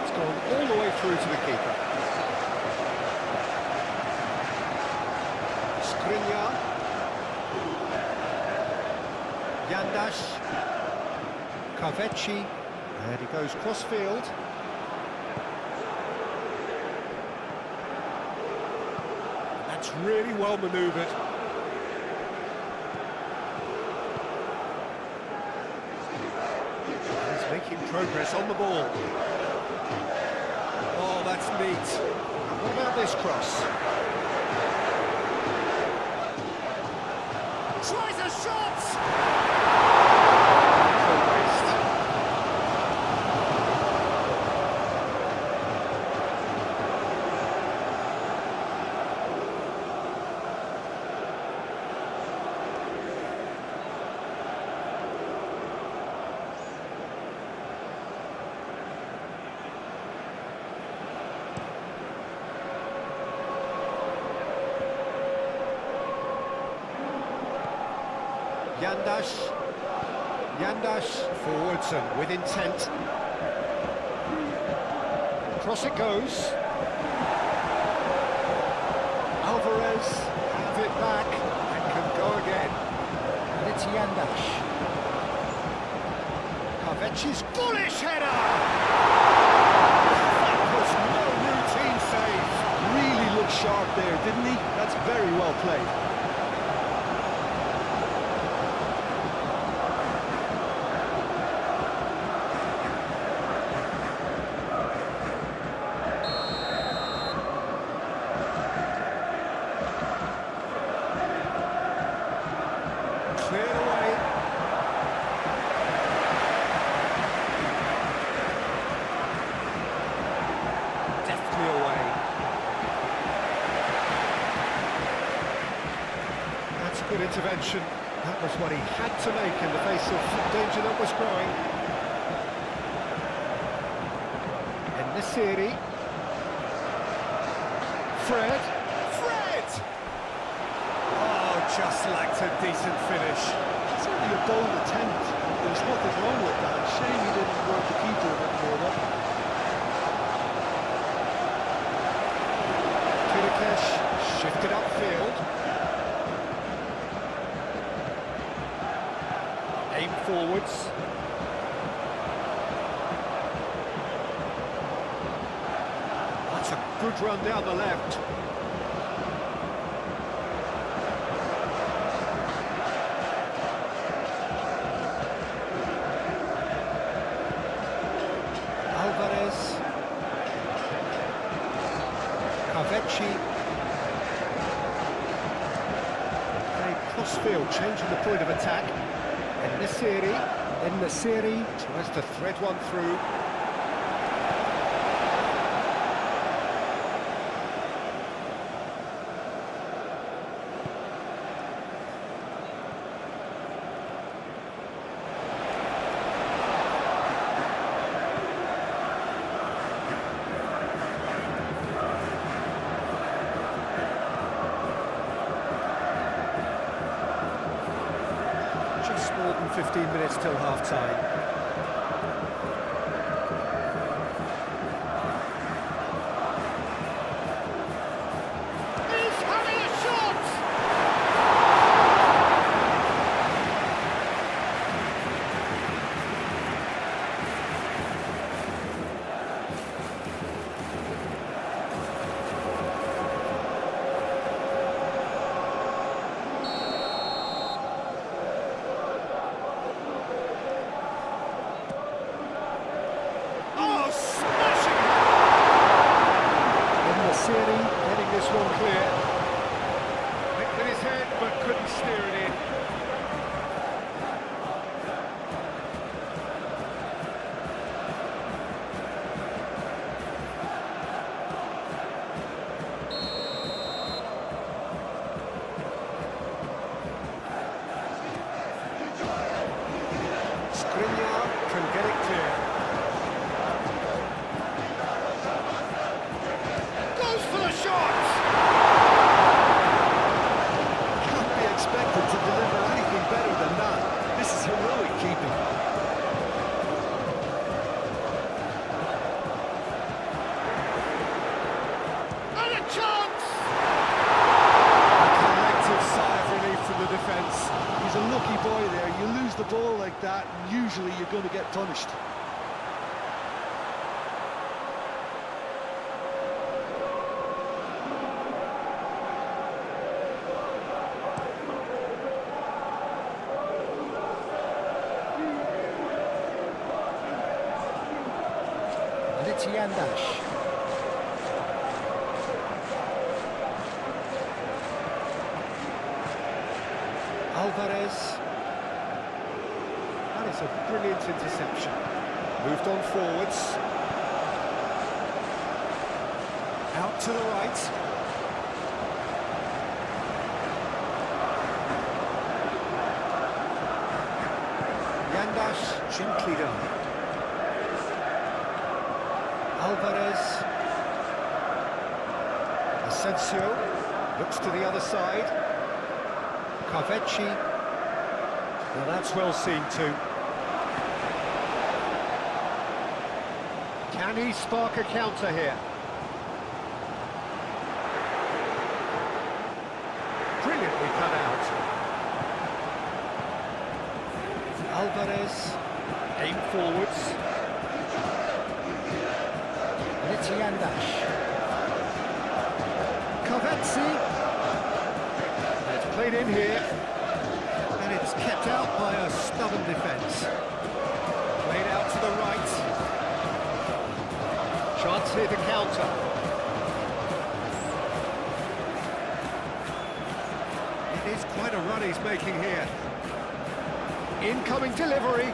It's gone all the way through to the keeper. Skriniar. Yandash, Kaveci, and he goes cross-field. That's really well manoeuvred. He's making progress on the ball. Oh, that's neat. What about this cross? Tries a shot! Yandash forwards and with intent. Across it goes. Alvarez have it back and can go again. And it's Yandash. Kaveci's bullish header! That was no routine save. Really looked sharp there, didn't he? That's very well played. Cleared away. Deftly away. That's a good intervention. That was what he had to make in the face of danger that was growing. En-Nesyri. Fred. Just lacked a decent finish. Certainly a bold attempt. There's nothing wrong with that. Shame he didn't work the keeper a bit more though. Kirikesh shifted upfield. Aim forwards. That's a good run down the left. field, changing the point of attack. En-Nesyri tries to thread one through. More than 15 minutes till half-time. He's having a shot! Getting this one clear. Went with his head, but couldn't steer it in. Skriniar can get it clear. Shot! Can't be expected to deliver anything better than that. This is heroic keeping. And a chance! A collective sigh of relief from the defence. He's a lucky boy there. You lose the ball like that, and usually you're going to get punished. It's Yandash. Alvarez. That is a brilliant interception. Moved on forwards. Out to the right. Yandash, gently done. Alvarez. Asensio looks to the other side. Carvecchi. Well, that's well seen too. Can he spark a counter here? Brilliantly cut out. Alvarez. Aim forwards. It's Yandash. Carvecchi. It's played in here. And it's kept out by a stubborn defence. Played out to the right. Chance here to counter. It is quite a run he's making here. Incoming delivery.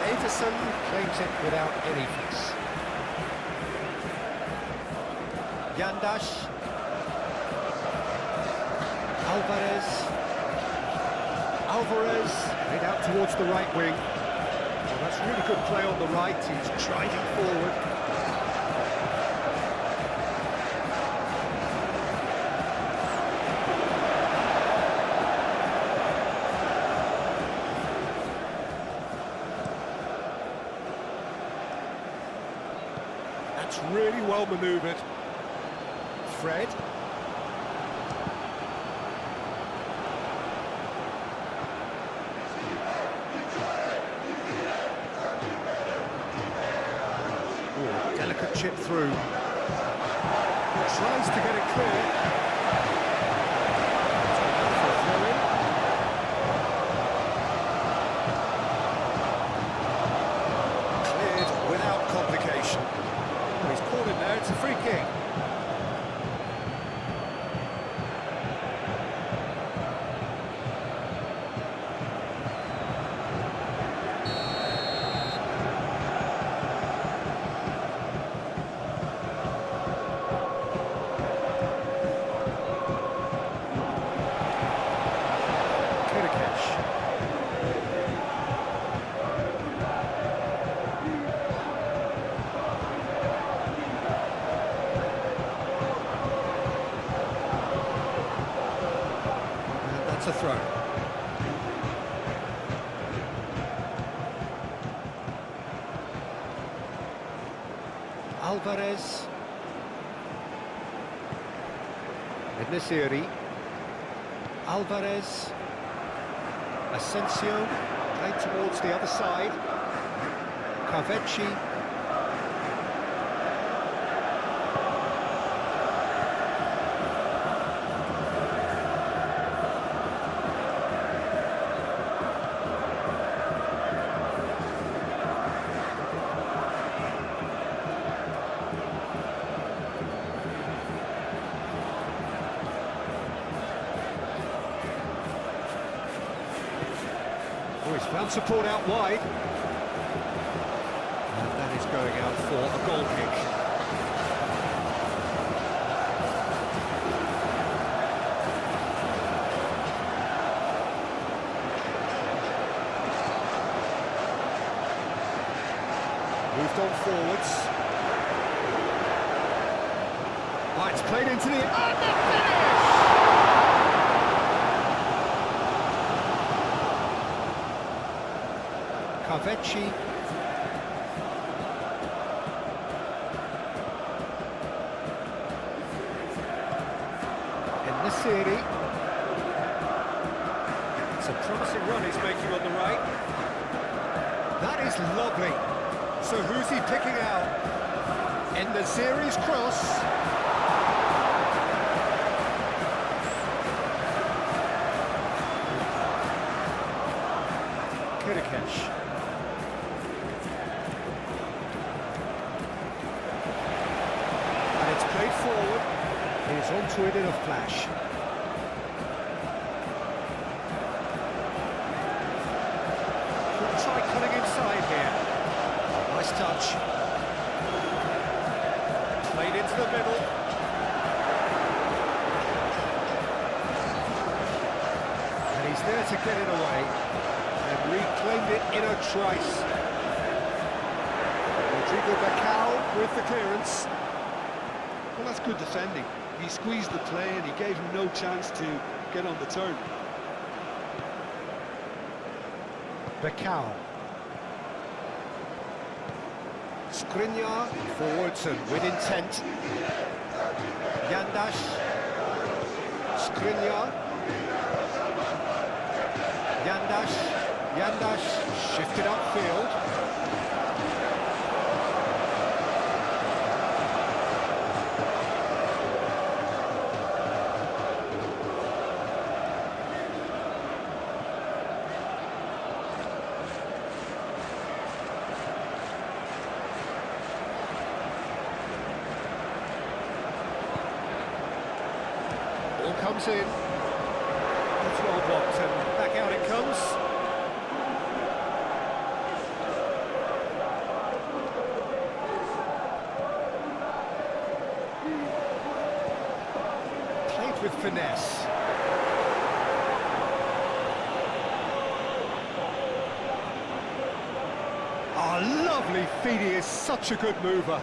Ederson claims it without any fuss. Yandash. Alvarez made out towards the right wing. Well, that's really good play on the right. He's striding forward. That's really well manoeuvred. Fred. Ooh, delicate chip through. Tries to get it clear. Cleared without complication. He's caught him there, it's a free kick. Alvarez. Nesiri. Alvarez. Asensio. Played towards the other side. Carvecci. Oh, he's found support out wide. And that is going out for a goal kick. Moved on forwards. Oh, it's played into the... And the finish! Carvecci. Nesiri. It's a promising run he's making on the right. That is lovely. So who's he picking out? Nesiri's cross. Kirikesh. And it's played forward. He's onto it in a flash. Could try cutting inside here. Nice touch. Played into the middle. And he's there to get it away. And reclaimed it in a trice. Rodrigo Bacau with the clearance. Well, that's good defending. He squeezed the play and he gave him no chance to get on the turn. Bacau. Skriniar forwards and with intent. Yandash. Skriniar. Yandash shifted upfield. Ball comes in. It's well blocked and back out it comes. Played with finesse. Oh, lovely feed, he is such a good mover.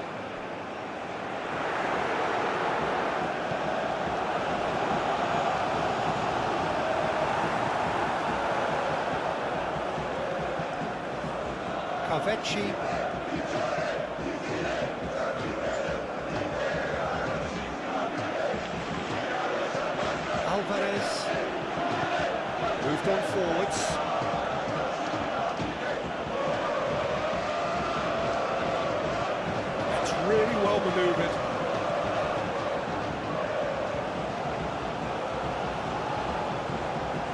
Carvecci. Alvarez. Moved on forwards. It's really well manoeuvred.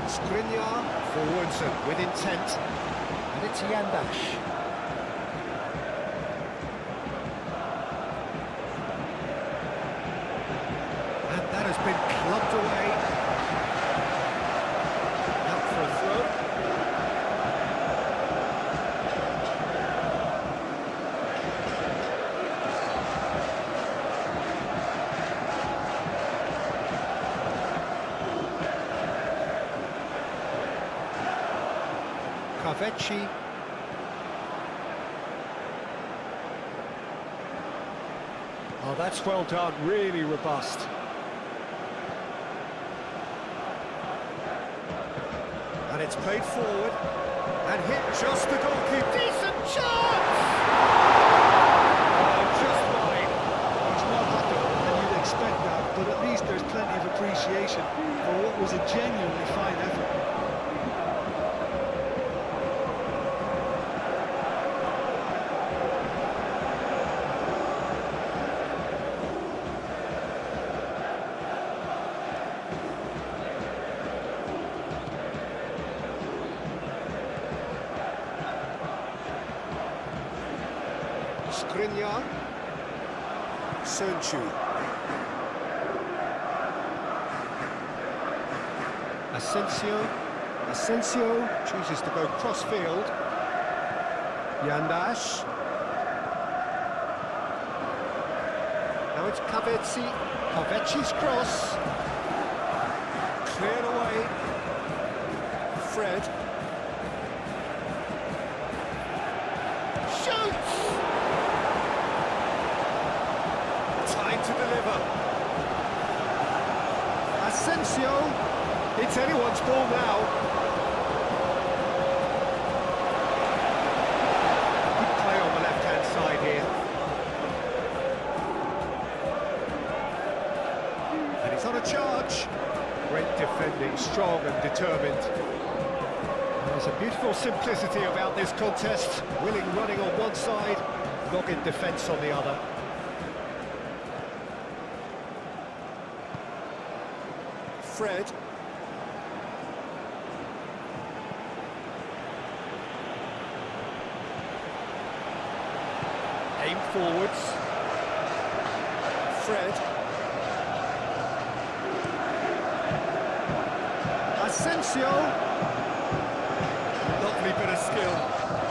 Skriniar forwards and with intent. And it's Yandash. Has been clubbed away. Out for a throw. Carvecci. Oh, that's well done, really robust. And it's played forward, and hit just the goalkeeper. Decent chance! Oh, just wide. Skriniar. Sönchu. Asensio chooses to go cross-field. Yandash. Now it's Kavetsi. Kavetchi's cross. Cleared away. Fred. Shoots! Time to deliver. Asensio. It's anyone's ball now. Good play on the left-hand side here. And he's on a charge. Great defending, strong and determined. There's a beautiful simplicity about this contest. Willing running on one side, dogged defence on the other. Fred. Aim forwards. Fred. Asensio. Lovely bit of skill.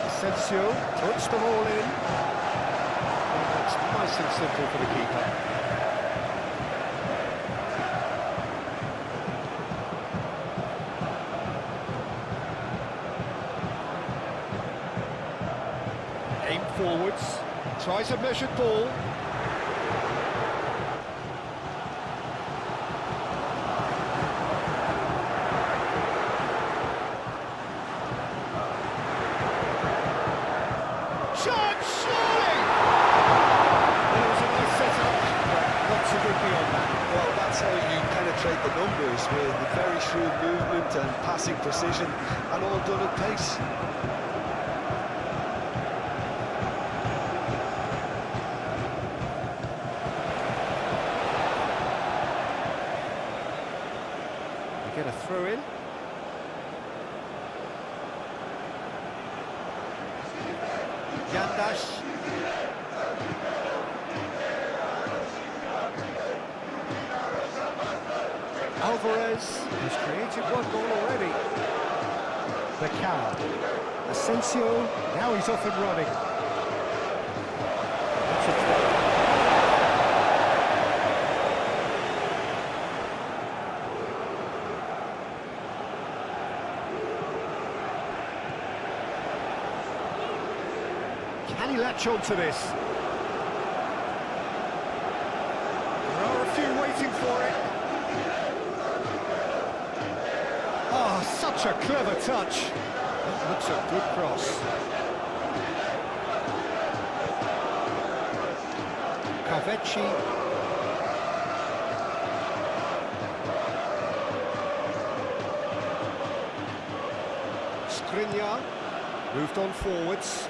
Asensio puts them all in. And that's nice and simple for the keeper. Aim forwards. Tries a measured ball. Shot, surely! Well, it was a nice setup, but not so good beyond that. Well, that's how you penetrate the numbers, with very shrewd movement and passing precision, and all done at pace. Get a throw in. Yandash. Alvarez has created one goal already. Becao. Asensio, now he's off and running. That's a throw. Can he latch on to this? There are a few waiting for it. Oh, such a clever touch. That looks a good cross. Kavetchi. Skriniar moved on forwards.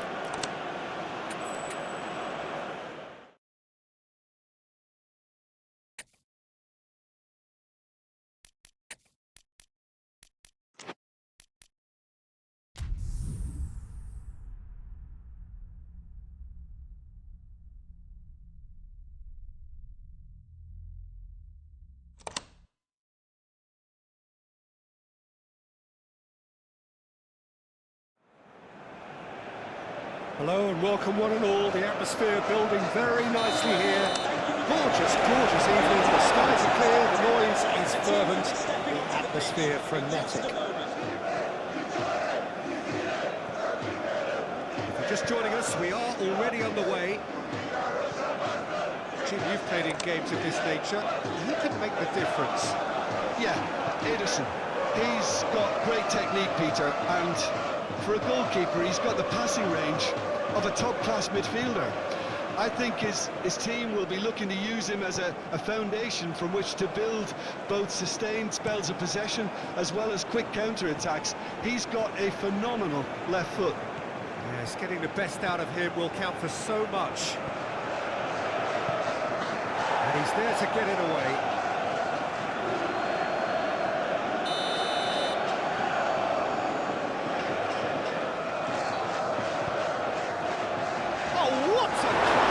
Hello and welcome one and all. The atmosphere building very nicely here. Gorgeous, gorgeous evening. The skies are clear, the noise is fervent, the atmosphere frenetic. If you're just joining us, we are already underway. Jim, you've played in games of this nature. Who can make the difference? Yeah, Ederson. He's got great technique, Peter, and for a goalkeeper, he's got the passing range of a top-class midfielder. I think his team will be looking to use him as a foundation from which to build both sustained spells of possession as well as quick counter-attacks. He's got a phenomenal left foot. Yes, getting the best out of him will count for so much. And he's there to get it away. Oh, what a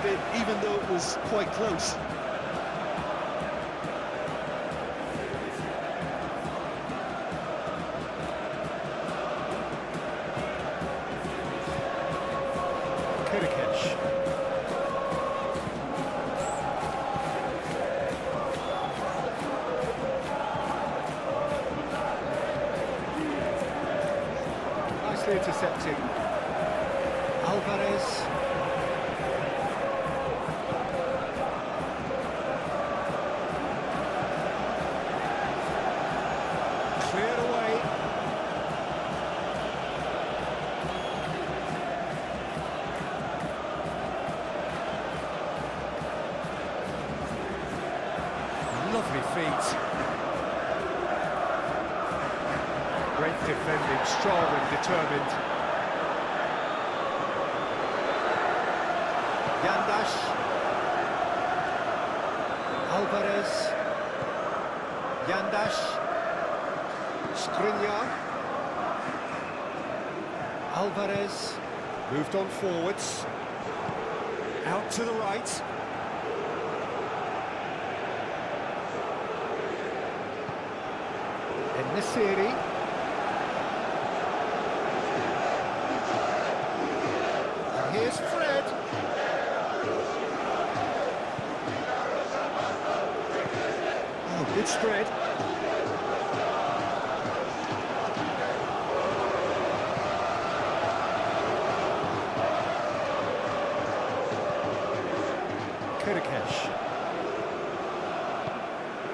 bit, even though it was quite close. Nicely intercepted. Alvarez. Cleared away. Lovely feet. Great defending, strong and determined. Yandash. Alvarez. Yandash. Skriniar. Alvarez. Moved on forwards. Out to the right. En-Nesyri. Here's Fred. Oh, good spread.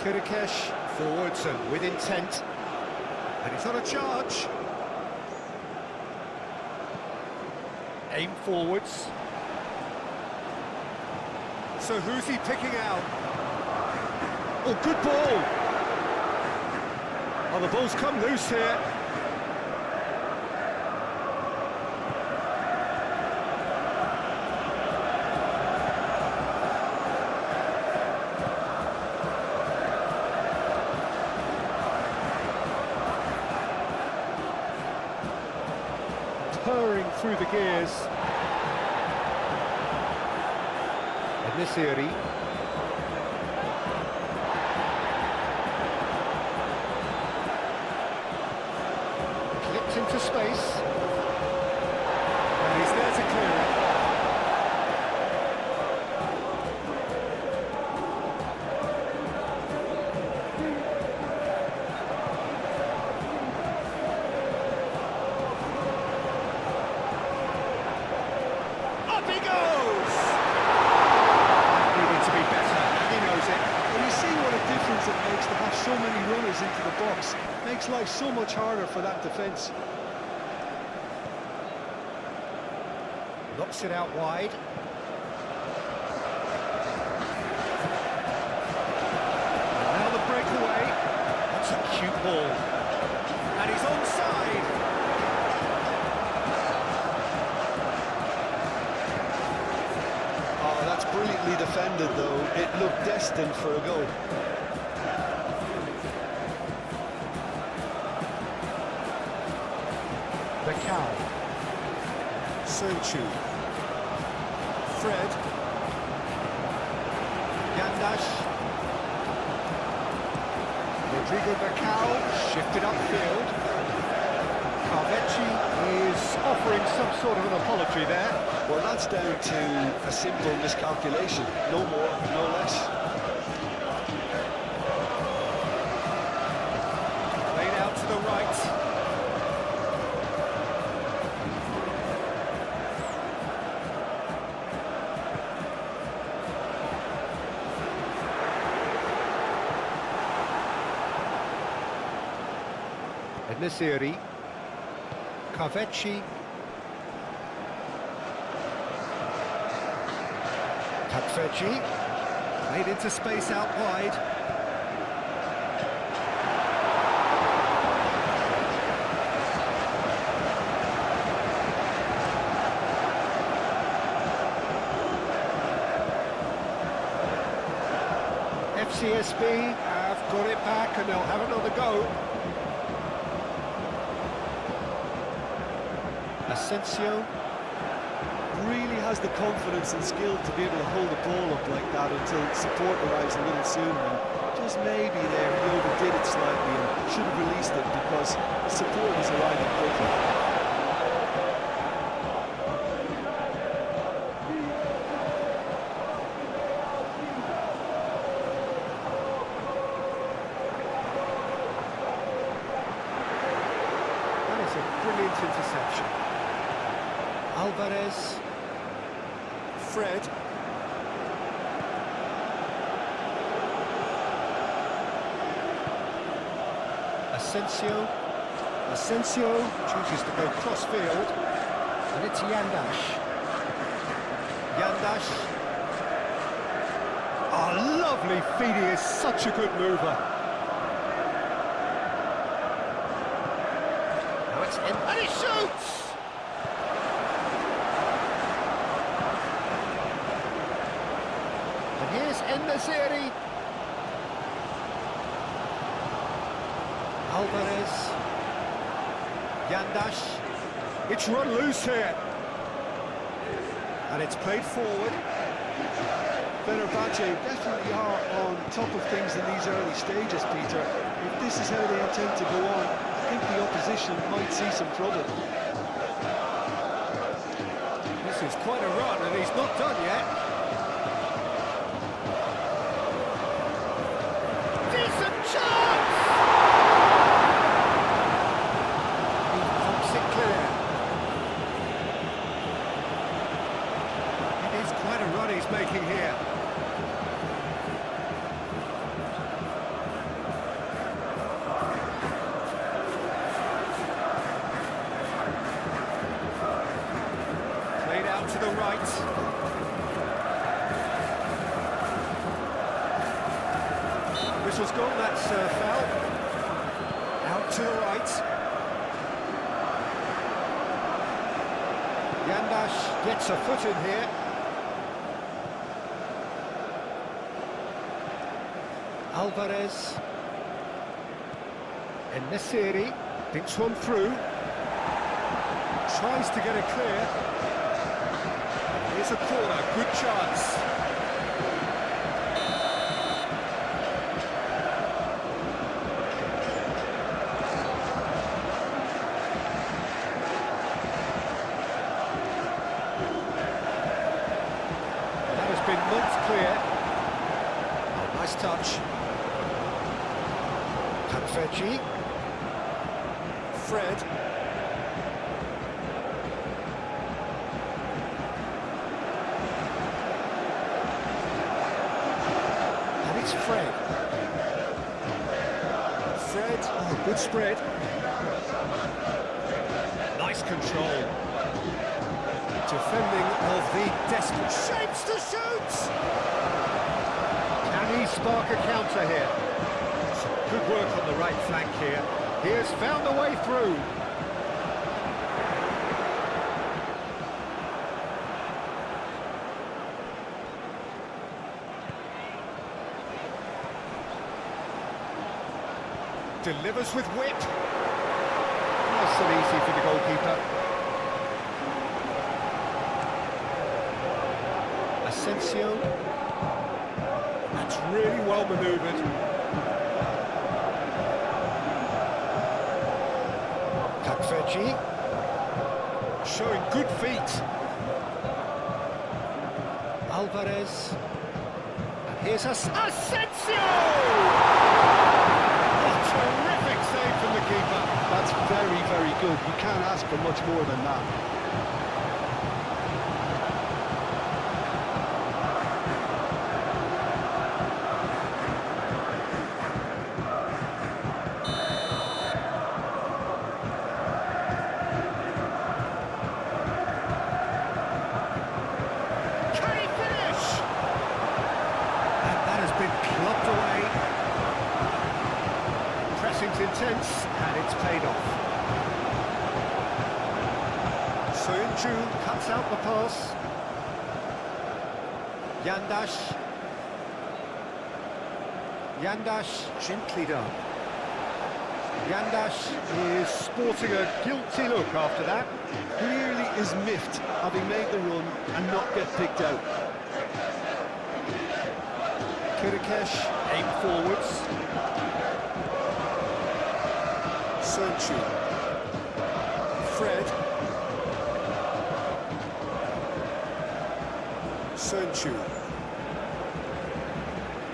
Kirikesh forwards and with intent. And he's on a charge. Aim forwards. So who's he picking out? Oh, good ball! Oh, the ball's come loose here. Purring through the gears. En-Nesyri. Clipped into space. And he's there to clear it. Up he goes! Needed to be better, and he knows it. Well, you see what a difference it makes to have so many runners into the box. Makes life so much harder for that defence. Knocks it out wide. And now the breakaway. That's a cute ball. And he's onside. Oh, that's brilliantly defended, though. It looked destined for a goal. Becau. Sönchu. Fred. Yandash. Rodrigo Becau shifted upfield. Carvecchi is offering some sort of an apology there. Well, that's down to a simple miscalculation. No more, no less. Played out to the right. En-Nesyri. Carvecchi. Carvecchi. Played into space out wide. FCSB have got it back and they'll have another go. Asensio. really has the confidence and skill to be able to hold the ball up like that until support arrives a little sooner. And just maybe there he overdid it slightly and should have released it because support was arriving quickly. Brilliant interception. Alvarez. Fred. Asensio chooses to go cross-field, and it's Yandash. Oh, lovely feed, he is such a good mover. And he shoots! And here's En-Nesyri. Alvarez. Yandash. It's run loose here. And it's played forward. Fenerbahce definitely are on top of things in these early stages, Peter. If this is how they intend to go on, I think the opposition might see some trouble. This is quite a run, and he's not done yet. Decent chance! He pops it clear. It is quite a run he's making here. To the right. Whistle's gone, that's foul. Out to the right. Yandash gets a foot in here. Alvarez. En-Nesyri thinks one through. Tries to get it clear. Here's a corner, good chance. That has been mugged clear. Oh, nice touch. Konami. Fred. Fred, oh, good spread. Nice control. Defending of the desperate shapes to shoot! Can he spark a counter here? Some good work on the right flank here. He has found a way through. Delivers with whip. Nice and easy for the goalkeeper. Asensio. That's really well manoeuvred. Konami. Showing good feet. Alvarez. And here's Asensio! Terrific save from the keeper. That's very, very good. You can't ask for much more than that. Can he finish? And that has been clubbed away. Pressing's intense, and it's paid off. Soyuncu cuts out the pass. Yandash gently done. Yandash is sporting a guilty look after that. Clearly is miffed, having made the run and not get picked out. Kirikesh, aim forwards. Sonchu. Fred. Sonchu.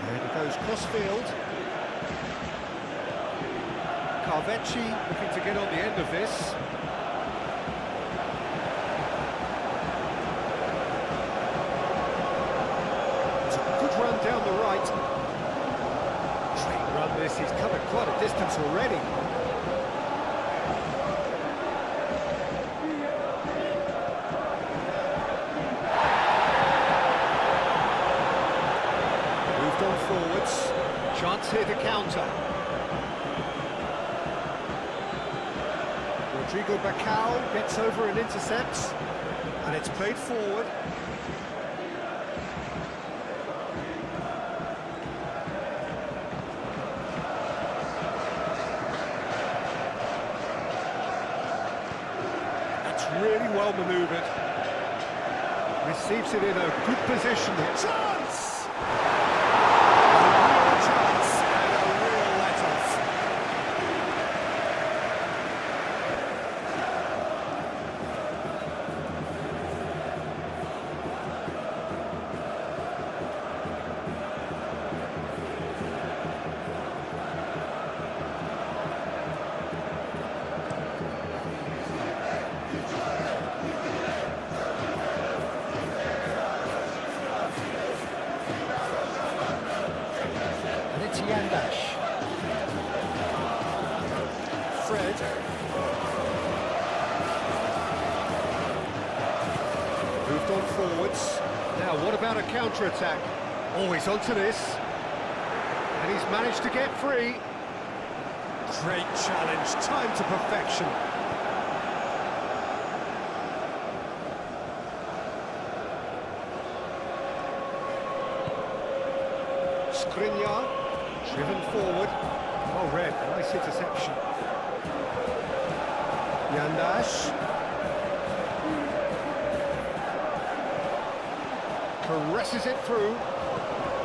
And it goes cross-field. Carvecchi looking to get on the end of this. It's a good run down the right. Great run this, he's covered quite a distance already. Moved on forwards. Chance here to counter. Rodrigo Bacau gets over and intercepts, and it's played forward. That's really well manoeuvred. Receives it in a good position. Chance! A real chance and a real let-off. Yandash. Fred. Moved on forwards. Now, what about a counter-attack? Oh, he's onto this. And he's managed to get free. Great challenge, time to perfection. Skriniar. Driven forward. Oh, red. Nice interception. Yandash. Caresses it through.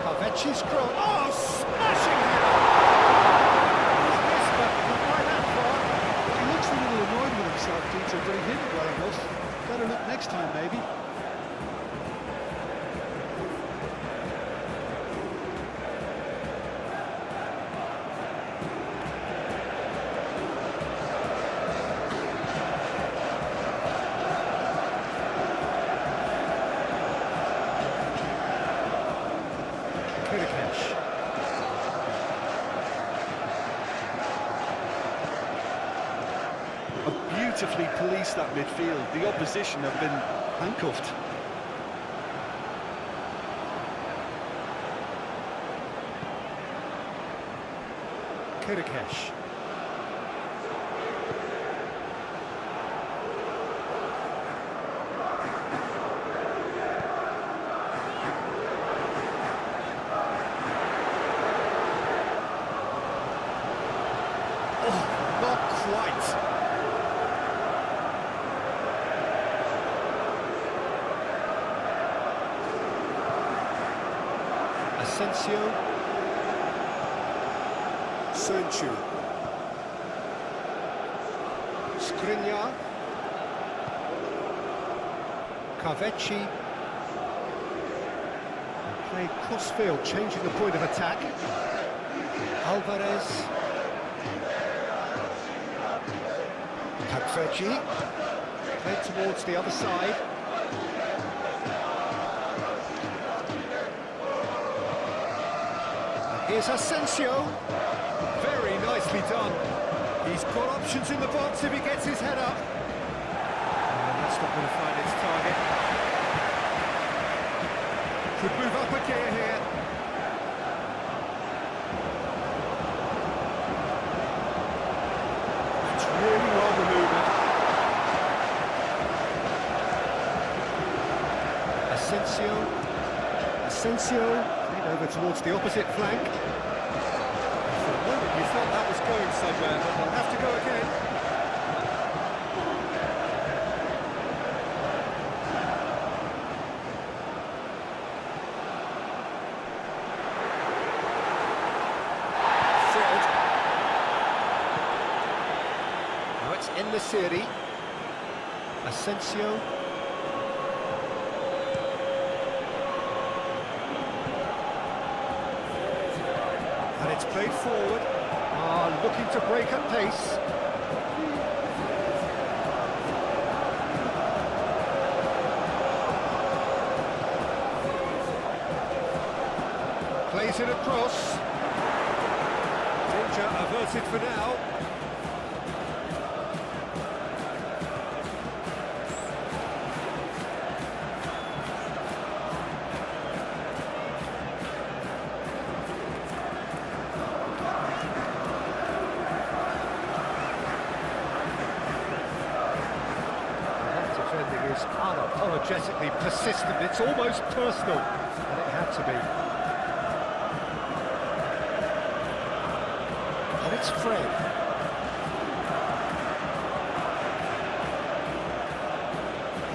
Carvecchi's cross. Oh, smashing header! He's missed, but not quite that far. He looks a little annoyed with himself, Peter, but he hit it well enough. Better look next time, maybe. Beautifully policed that midfield. The opposition have been handcuffed. Kirikesh. Oh, not quite. Asensio. Sonchu. Skriniar. Carvecchi. Played cross-field, changing the point of attack. Alvarez. Carvecchi. Played towards the other side. Here's Asensio. Very nicely done. He's got options in the box if he gets his head up. And that's not going to find its target. Could move up a gear here. That's really well manoeuvred. Asensio. Over towards the opposite flank. For a moment you thought that was going somewhere, but the it's in the series. Asensio. And it's played forward. Looking to break at pace. Plays it across. Danger averted for now. Defending is unapologetically persistent. It's almost personal, and it had to be. It's Fred.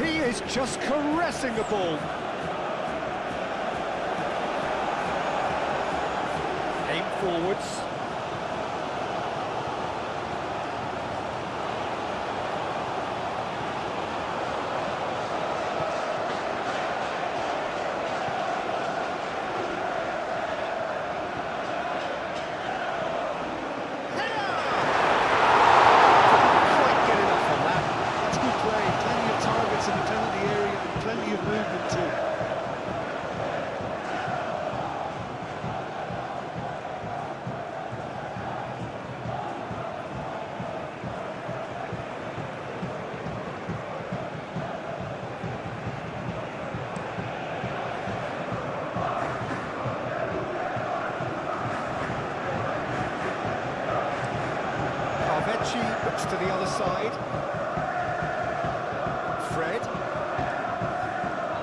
He is just caressing the ball. Aim forwards. Looks to the other side. Fred.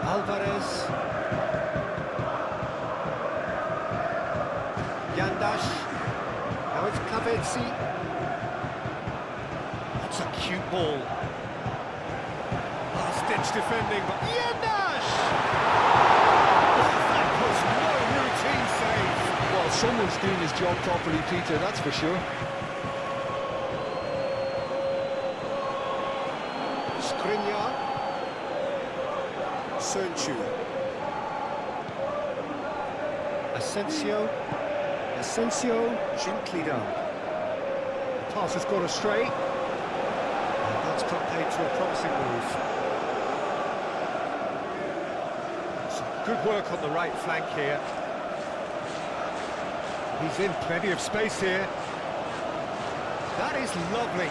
Alvarez. Yandash. Now it's Kavetsi. That's a cute ball. Last-ditch defending, but Yandash! That was no routine save. Well, someone's doing his job properly, Peter, that's for sure. Asensio, gently done. The pass has gone astray. And that's put paid to a promising move. Some good work on the right flank here. He's in plenty of space here. That is lovely.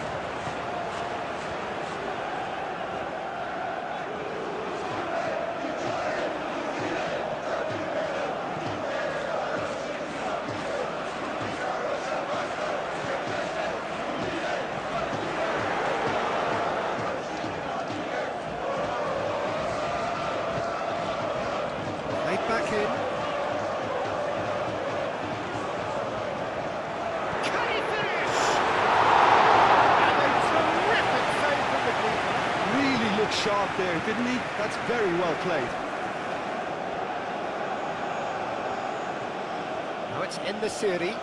Back in. Can he finish? And a terrific save from the keeper. Really looked sharp there, didn't he? That's very well played. Now it's in the series.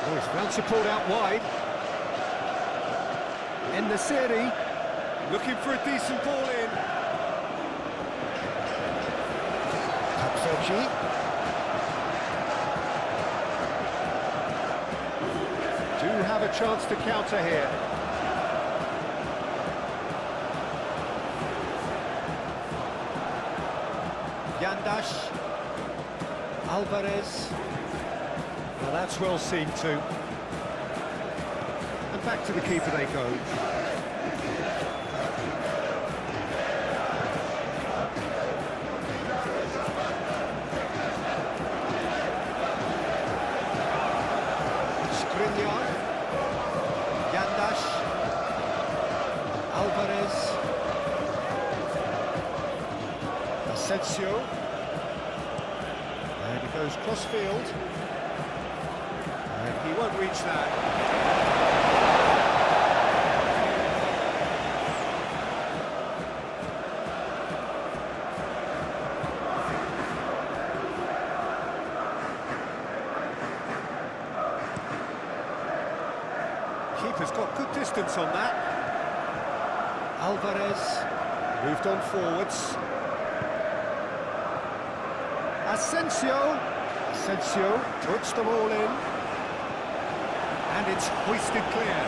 Oh, he's found support out wide. In the series. Looking for a decent ball in. Do have a chance to counter here. Yandash. Alvarez. Well, that's well seen too. And back to the keeper they go. Yandash, Alvarez, Asensio, and he goes cross-field, and he won't reach that. keeper's got good distance on that. Alvarez moved on forwards. Asensio puts them all in. And it's hoisted clear.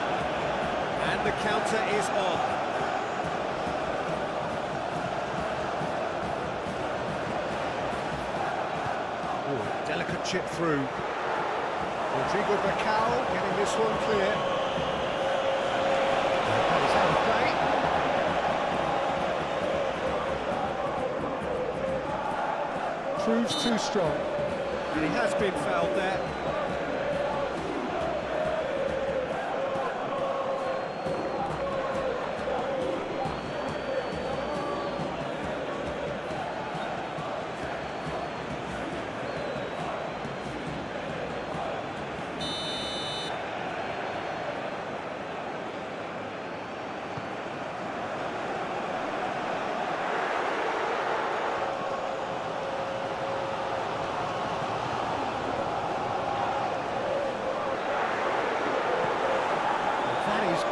And the counter is on. Oh, delicate chip through. Rodrigo Bacau getting this one clear. That is out of play. Proves too strong. And he has been fouled there.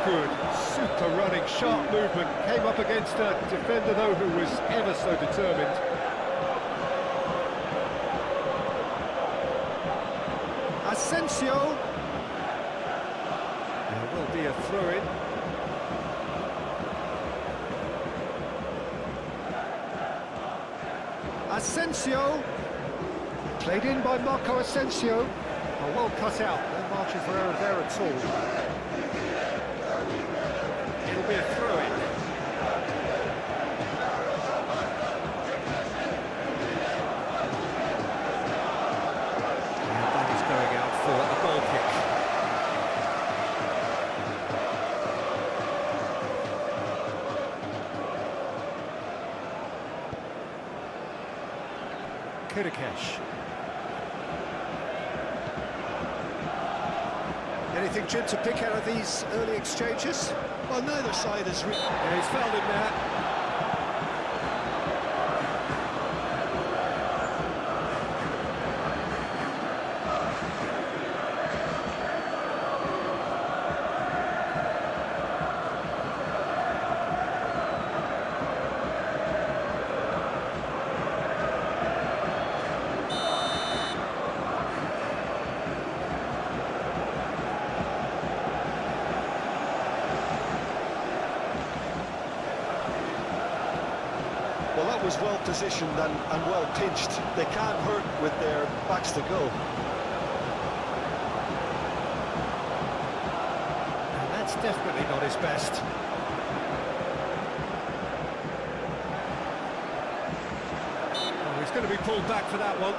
Good, super running, sharp movement, came up against a defender though who was ever so determined. Asensio. There will be a throw-in. Asensio. Played in by Marco Asensio. Oh, well cut out, no margin for error there at all. It'll be a throw-in. And that is going out for a goal kick. Kirikesh. Anything, Jim, to pick out of these early exchanges? Well, neither side is... Yeah, he's fouled him there. Well, that was well positioned and well pitched. They can't hurt with their backs to goal. And that's definitely not his best. Oh, he's going to be pulled back for that one.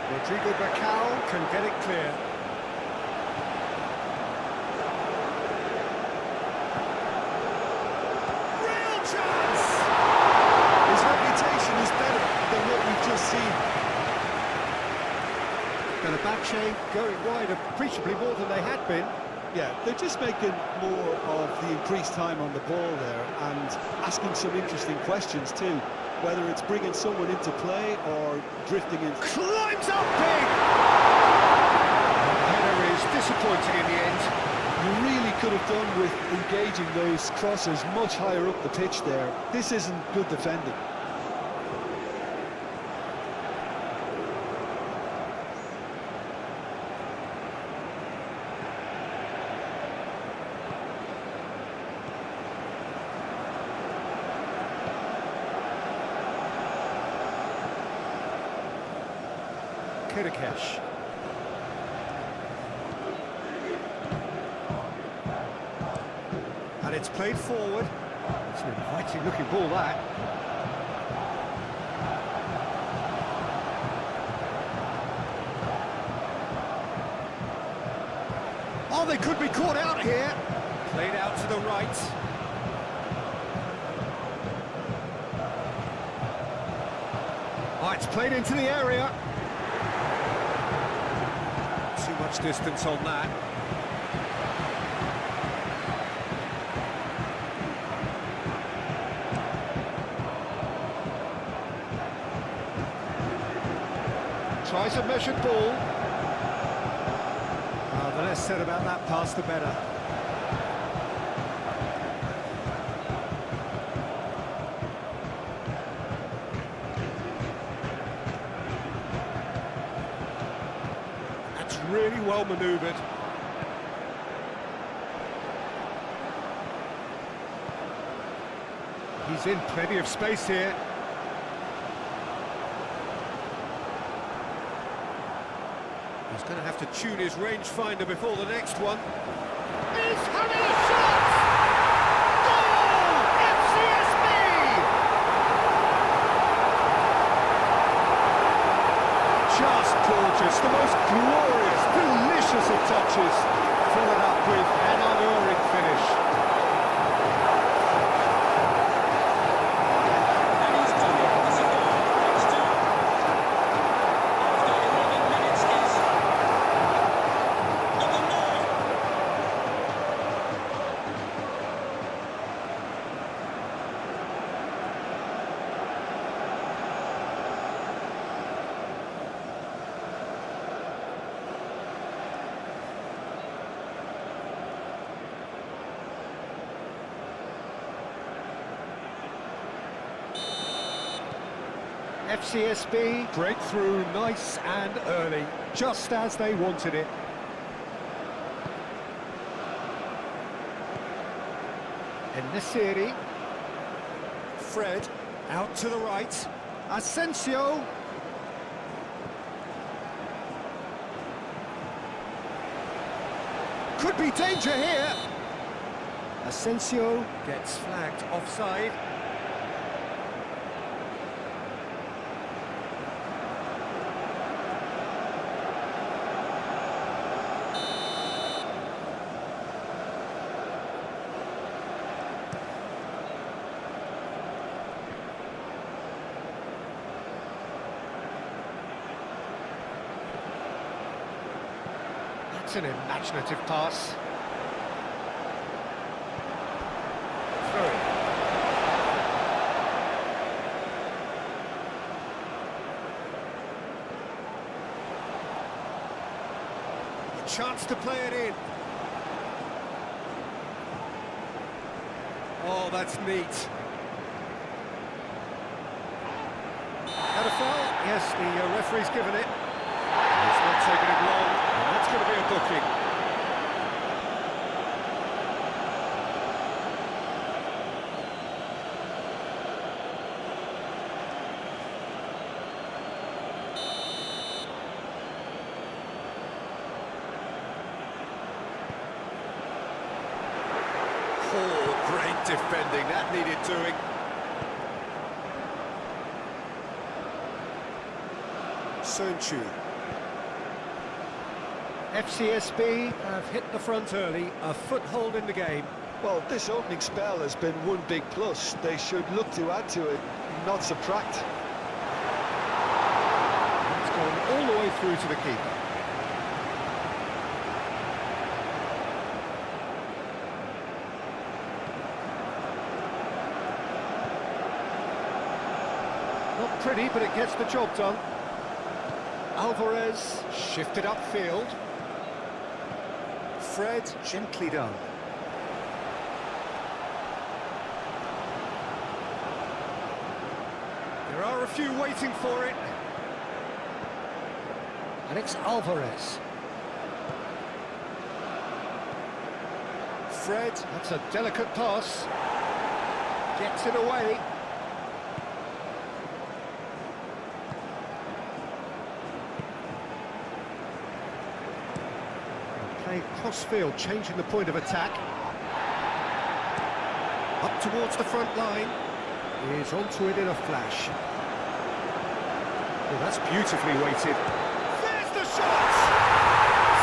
Rodrigo Bacau can get it clear. Real chance! His reputation is better than what we've just seen. Fenerbahce going wide appreciably more than they had been. Yeah, they're just making more of the increased time on the ball there and asking some interesting questions too. Whether it's bringing someone into play or drifting in. Climbs up big! The header is disappointing in the end. You really could have done with engaging those crossers much higher up the pitch there. This isn't good defending. Kirikesh. And it's played forward. It's an inviting looking ball, that. Oh, they could be caught out here. Played out to the right. Oh, it's played into the area. Too touch distance on that. Tries a measured ball. The less said about that pass, the better. That's really well manoeuvred. He's in plenty of space here. He's going to have to tune his rangefinder before the next one. He's having a shot! Goal! FCSB! Just gorgeous, the most glorious, delicious of touches. Followed up with an unerring finish. FCSB breakthrough nice and early, just as they wanted it. In the series, Fred out to the right, Asensio. Could be danger here. Asensio gets flagged offside. It's an imaginative pass. Through. A chance to play it in. Oh, that's neat. Had a foul? Yes, the referee's given it. It's not taking it long. That's going to be a booking. Oh, great defending. That needed doing. Sonchu. FCSB have hit the front early, a foothold in the game. Well, this opening spell has been one big plus. They should look to add to it, not subtract. It's gone all the way through to the keeper. Not pretty, but it gets the job done. Alvarez shifted upfield. Fred, gently done. There are a few waiting for it. And it's Alvarez. Fred, that's a delicate pass. Gets it away. Cross-field, changing the point of attack. Up towards the front line. He's onto it in a flash. Oh, that's beautifully weighted. There's the shot!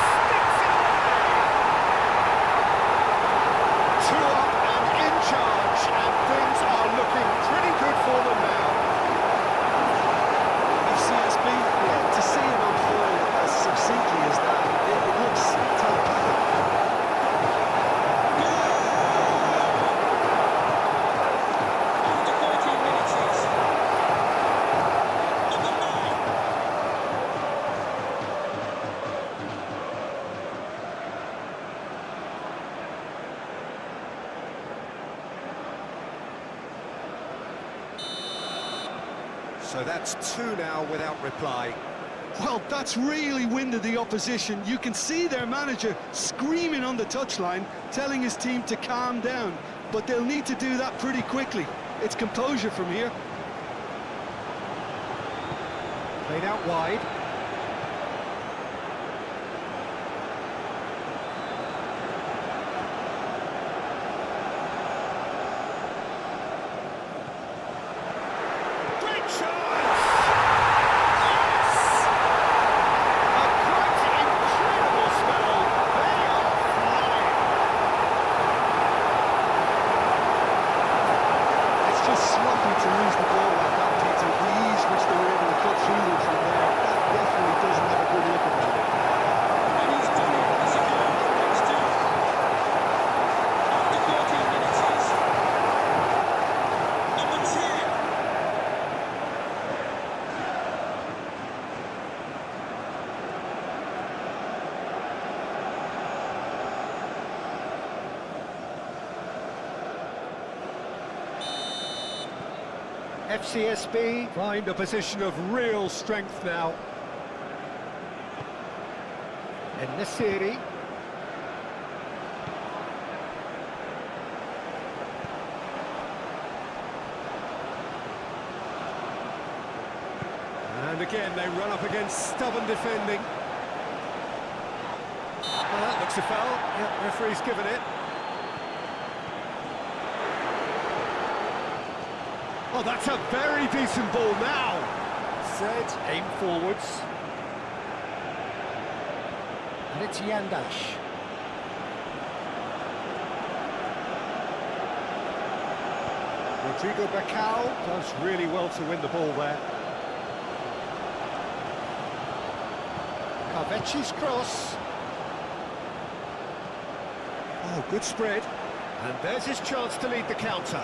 Sticks it away! 2 up and in charge, and things are looking pretty good for them now. FCSB, yeah, to see it unfold as succinctly as that, it So that's two now without reply. Well, that's really winded the opposition. You can see their manager screaming on the touchline, telling his team to calm down. But they'll need to do that pretty quickly. It's composure from here. Played out wide. Great chance! Yes! A quite incredible spell. They are flying. It's just sloppy to lose the ball like that, Peter. The ease which they were able to cut through them from there, that definitely doesn't have a good look about it. And he's done it as a goal next to after 14 minutes is number 10. FCSB find a position of real strength now. In the series. And again they run up against stubborn defending. Well, that looks a foul. Yeah, referee's given it. Oh, that's a very decent ball now. Fred aim forwards. And it's Yandash. Rodrigo Bacau does really well to win the ball there. Carvecchi's cross. Oh, good spread. And there's his chance to lead the counter.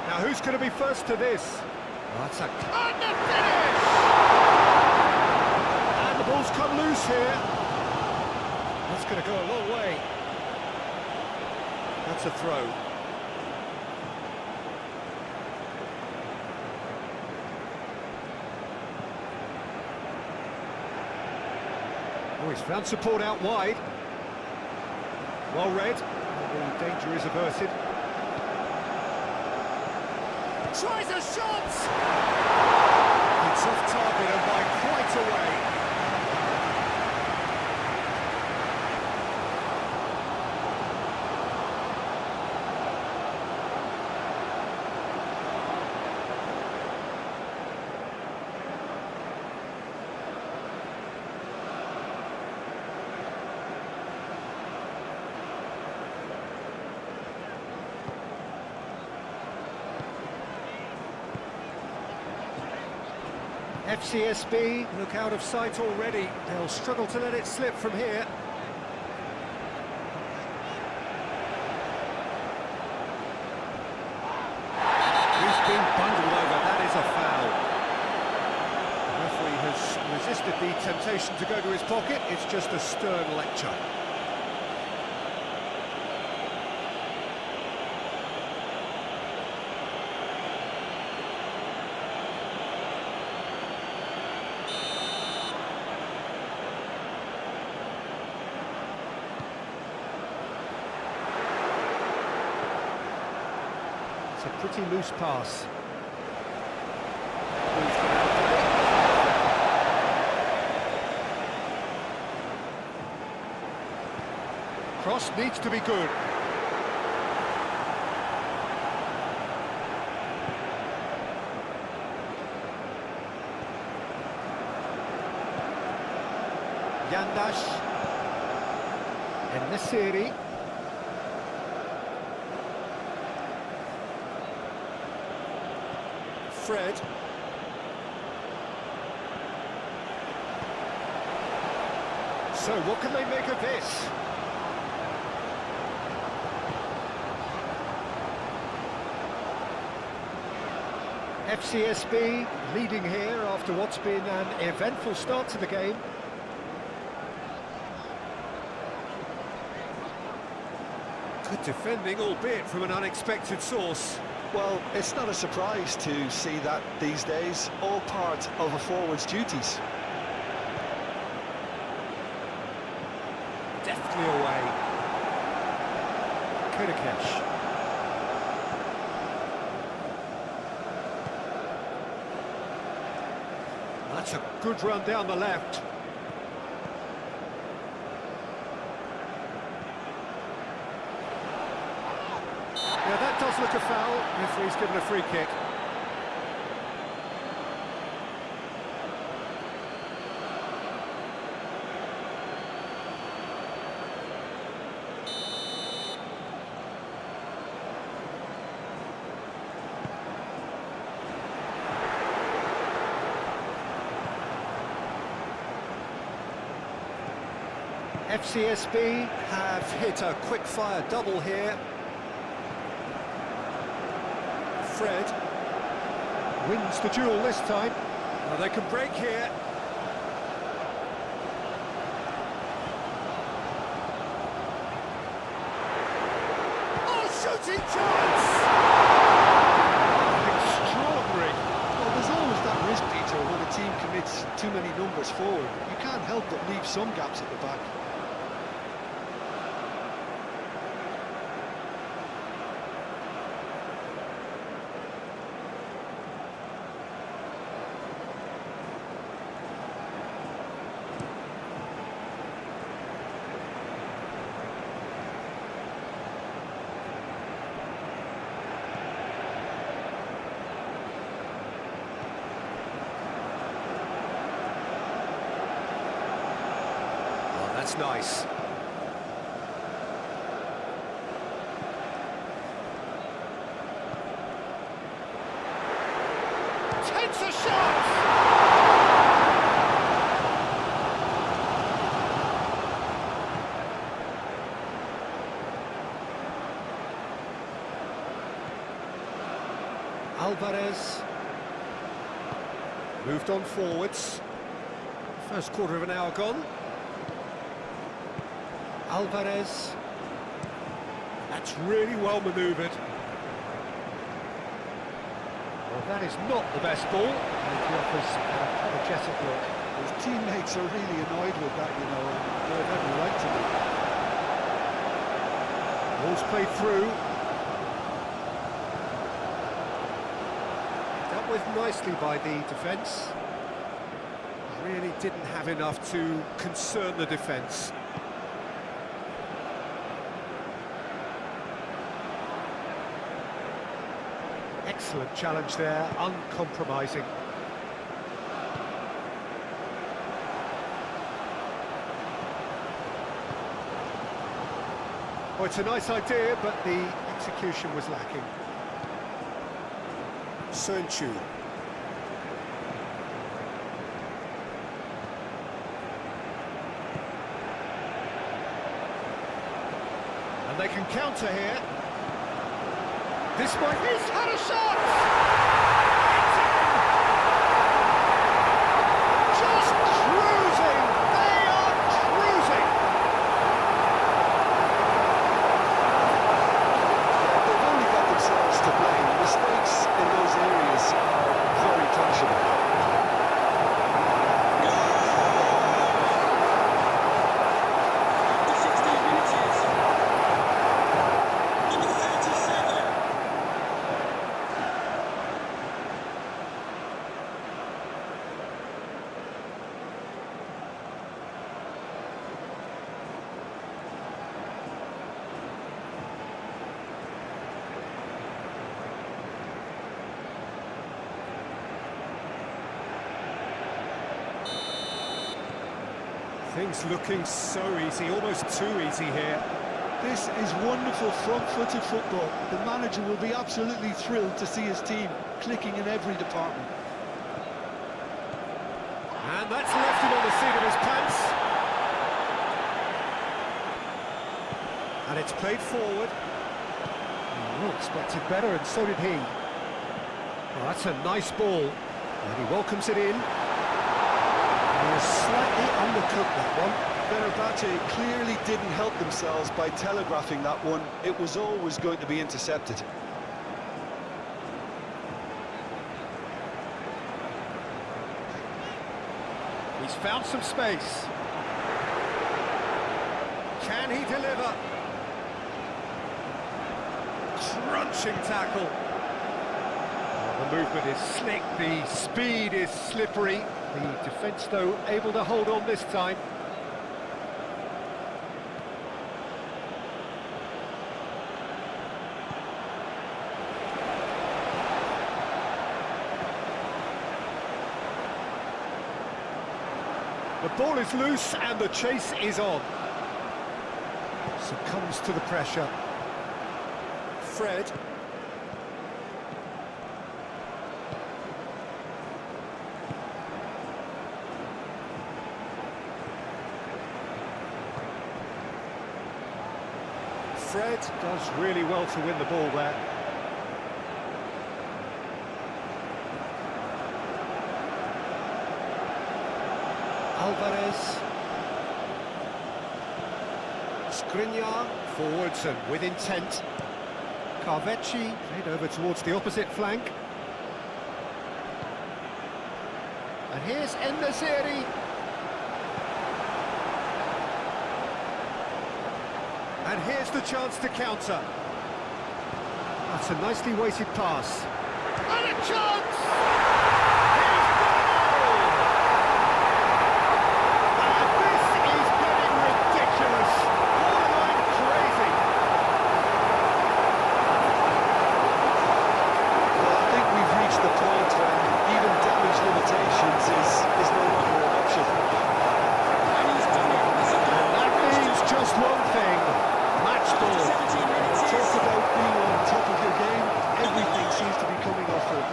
Now, who's going to be first to this? Oh, that's a kind of finish! And the ball's come loose here. That's going to go a long way. That's a throw. Oh, he's found support out wide. Well read. The danger is averted. Tries a shot! It's off target and by quite a way. FCSB look out of sight already. They'll struggle to let it slip from here. He's been bundled over. That is a foul. The referee has resisted the temptation to go to his pocket. It's just a stern lecture. It's a pretty loose pass. Cross needs to be good. Yandash. In the series. Fred. So what can they make of this? FCSB leading here after what's been an eventful start to the game. Good defending, albeit from an unexpected source. Well, it's not a surprise to see that these days, all part of a forward's duties. Deftly away. Kudakesh. That's a good run down the left. Yeah, that does look a foul. Referee's given a free kick. FCSB have hit a quick-fire double here. Fred wins the duel this time. Well, they can break here. Oh, shooting chance! Extraordinary. Well, there's always that risk, Peter, when a team commits too many numbers forward. You can't help but leave some gaps at the back. That's nice. Takes a shot! Alvarez moved on forwards. First quarter of an hour gone. Alvarez. That's really well manoeuvred. Well, that is not the best ball. And he offers an apologetic look. His teammates are really annoyed with that, you know, and they have every right to be. Ball's played through. Dealt with nicely by the defence. Really didn't have enough to concern the defence. Excellent challenge there, uncompromising. Oh, it's a nice idea, but the execution was lacking. Sönchu. And they can counter here. This might... He's had a shot! It's in! Just cruising! They are cruising! They've only got themselves to blame. Mistakes in those areas are very punishable. Things looking so easy, almost too easy here. This is wonderful front-footed football. The manager will be absolutely thrilled to see his team clicking in every department. And that's left him on the seat of his pants. And it's played forward. Oh, expected better, and so did he. Well, that's a nice ball. And he welcomes it in. He was slightly undercooked, that one. Fenerbahce clearly didn't help themselves by telegraphing that one. It was always going to be intercepted. He's found some space. Can he deliver? Crunching tackle. Oh, the movement is slick, the speed is slippery. The defence, though, able to hold on this time. The ball is loose and the chase is on. Succumbs to the pressure. Fred. Fred does really well to win the ball there. Alvarez. Skriniar, forwards and with intent. Carvecchi, played over towards the opposite flank. And here's En-Nesyri. And here's the chance to counter. That's a nicely weighted pass. And a chance! He's goal! And this is getting ridiculous. Borderline crazy. Well, I think we've reached the point when even damage limitations is no longer an option. And he's done it. It's a goal. And that means just one thing. Match ball. 17 minutes. Talk about being on top of your game, everything seems to be coming off it.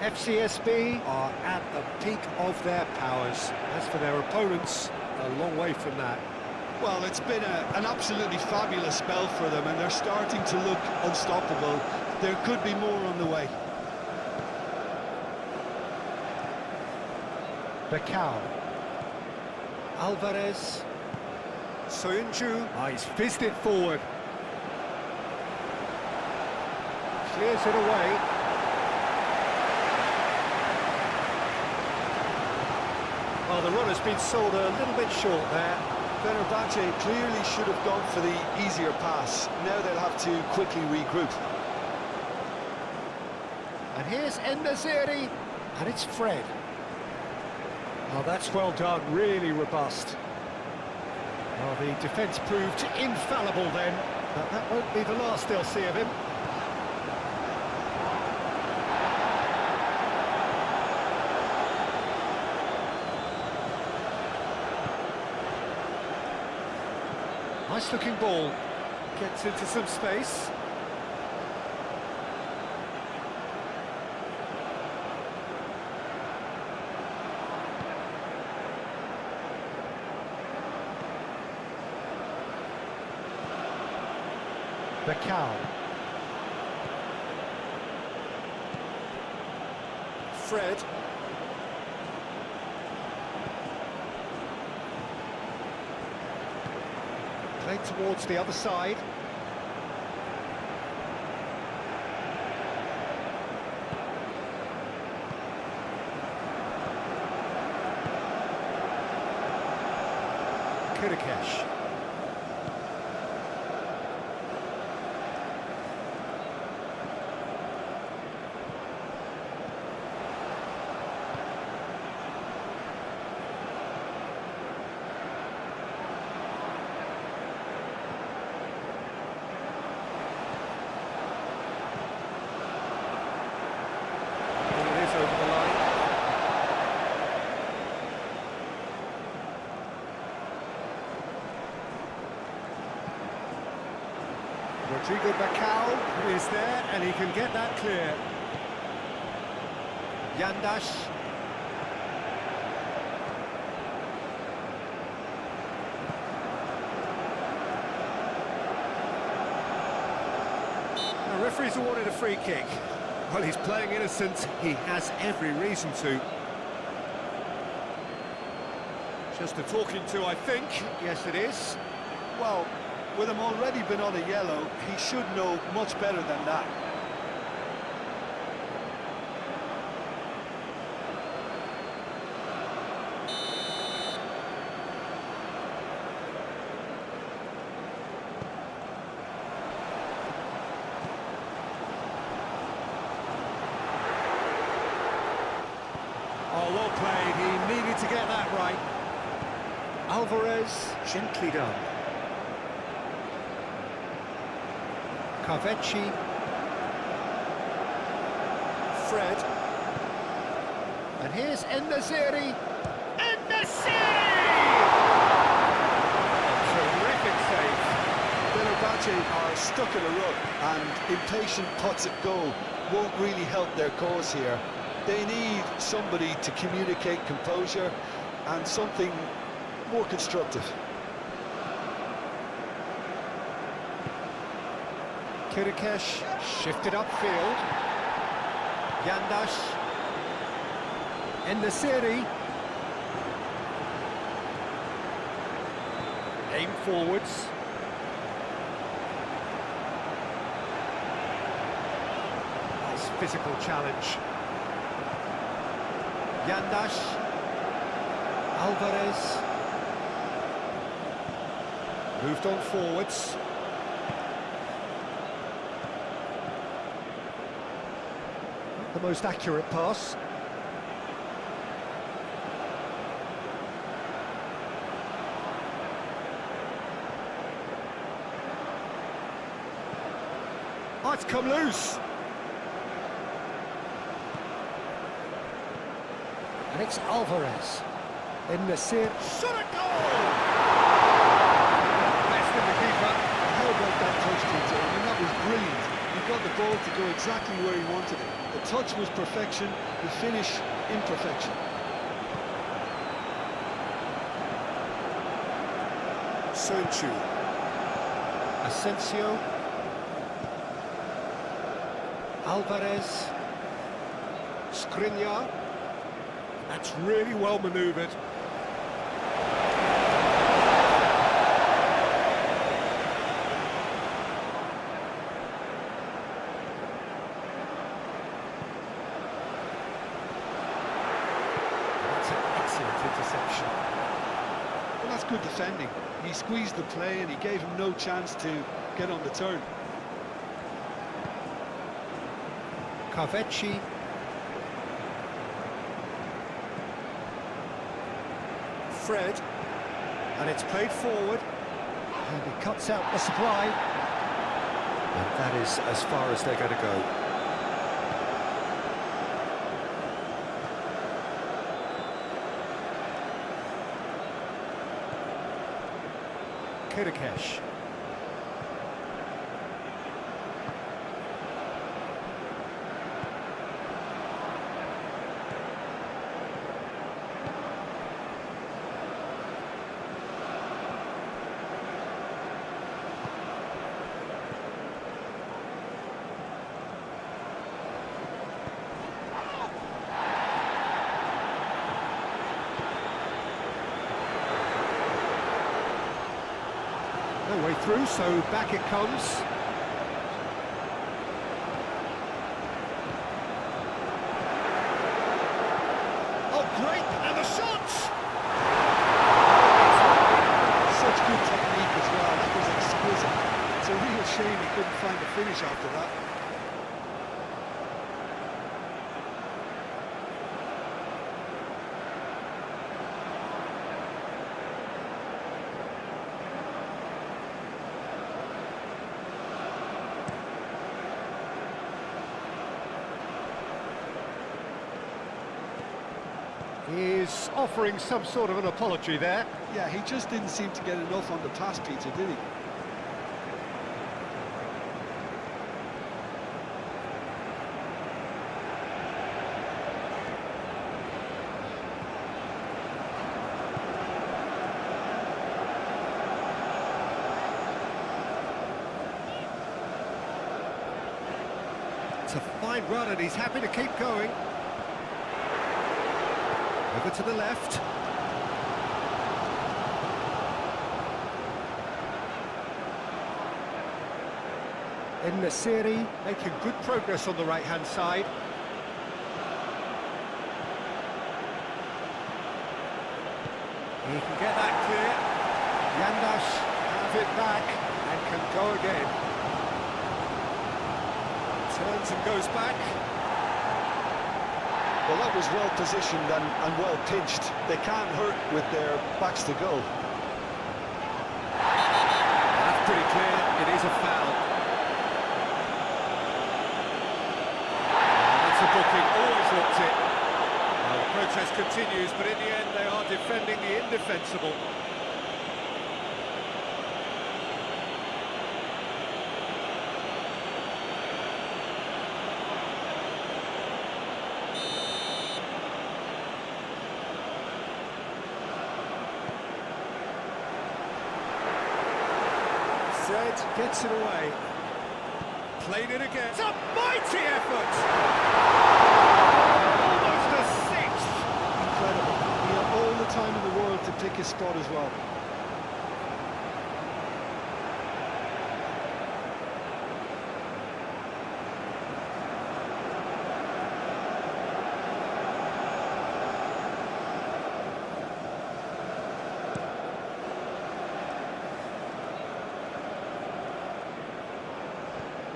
FCSB are at the peak of their powers. As for their opponents, a long way from that. Well, it's been an absolutely fabulous spell for them, and they're starting to look unstoppable. There could be more on the way. Becao. Alvarez. Soyuncu. He's fizzed it forward. Clears it away. Well, the run has been sold a little bit short there. Fenerbahce clearly should have gone for the easier pass. Now they'll have to quickly regroup. And here's En-Nesyri, and it's Fred. Oh, that's well done, really robust. Well, the defence proved infallible then, but that won't be the last they'll see of him. Nice looking ball, gets into some space. Becao. Fred. Played towards the other side. Kurikesh. Over the line. Rodrigo Bacau is there, and he can get that clear. Yandash. The referee's awarded a free kick. Well, he's playing innocent. He has every reason to. Just a talking to, I think. Yes, it is. Well, with him already been on a yellow, he should know much better than that. Oh, well played. He needed to get that right. Alvarez, gently done. Carvecci. Fred. And here's En-Nesyri. En-Nesyri! Terrific save. Fenerbahce are stuck in a rut, and impatient pots at goal won't really help their cause here. They need somebody to communicate composure and something more constructive. Kirikesh shifted upfield. Yandash. En-Nesyri. Aim forwards. Nice physical challenge. Yandash. Alvarez. Moved on forwards. The most accurate pass. Oh, it's come loose. And it's Alvarez. En-Nesyri. Shot a goal! Best in the keeper. How about that touch, Peter? I mean, that was brilliant. He got the ball to go exactly where he wanted it. The touch was perfection, the finish imperfection. Sonchu. Asensio. Alvarez. Skriniar. That's really well manoeuvred. That's an excellent interception. Well, that's good defending. He squeezed the play and he gave him no chance to get on the turn. Carvecci. Fred, and it's played forward, and he cuts out the supply, and that is as far as they're going to go. Kirikesh. No way through, so back it comes. Oh, great! And the shot! Such good technique as well. That was exquisite. It's a real shame he couldn't find the finish after that. He's offering some sort of an apology there. Yeah, he just didn't seem to get enough on the pass, Peter, did he? That's a fine run, and he's happy to keep going. Over to the left. In the series, making good progress on the right-hand side. He can get that clear. Yandash has it back and can go again. Turns and goes back. Well, that was well positioned and well pinched. They can't hurt with their backs to goal. That's pretty clear. It is a foul. That's a booking. Always looked it. Well, the protest continues, but in the end they are defending the indefensible. Fred gets it away. Played it again. It's a mighty effort! Almost a sixth! Incredible. He had all the time in the world to pick his spot as well.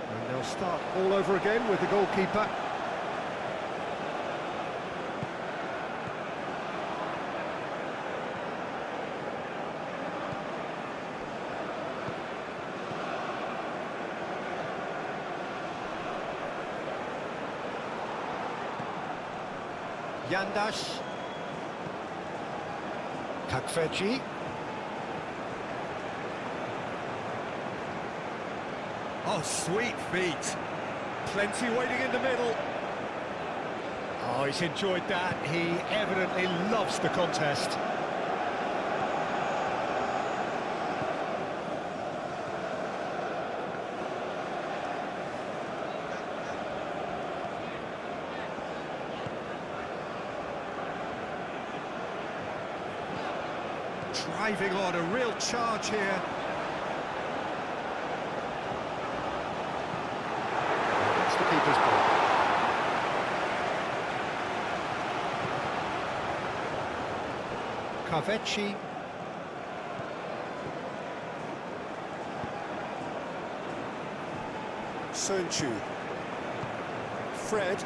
And they'll start all over again with the goalkeeper. Yandash. Kakfeci. Oh, sweet feet. Plenty waiting in the middle. Oh, he's enjoyed that. He evidently loves the contest. Driving on, a real charge here. That's the keeper's ball. Kaveci. Soyuncu. Fred.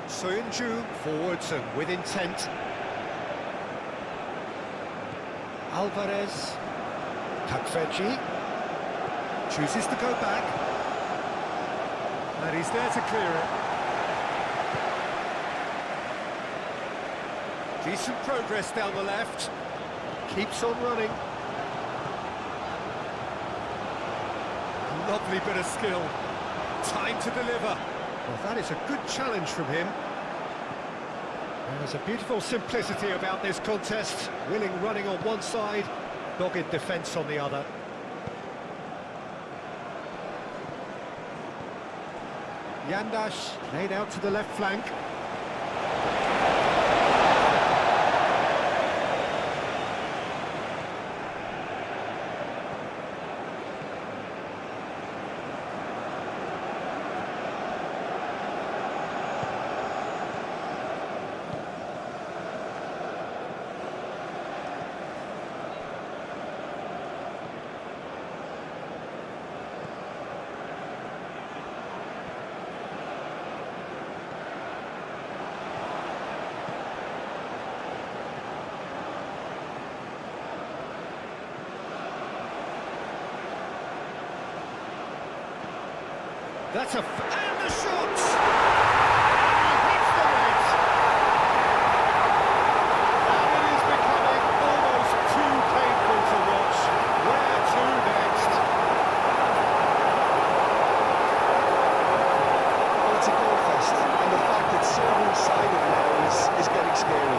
Soyuncu forwards and with intent. Alvarez. Kakfeci. Chooses to go back. And he's there to clear it. Decent progress down the left. Keeps on running. Lovely bit of skill. Time to deliver. Well, that is a good challenge from him. There's a beautiful simplicity about this contest. Willing running on one side, dogged defence on the other. Yandash laid out to the left flank. That's a... and the shot! He hits the net! And it is becoming almost too painful to watch. Where to next? Well, it's a goal fest, and the fact it's so one-sided now is getting scary.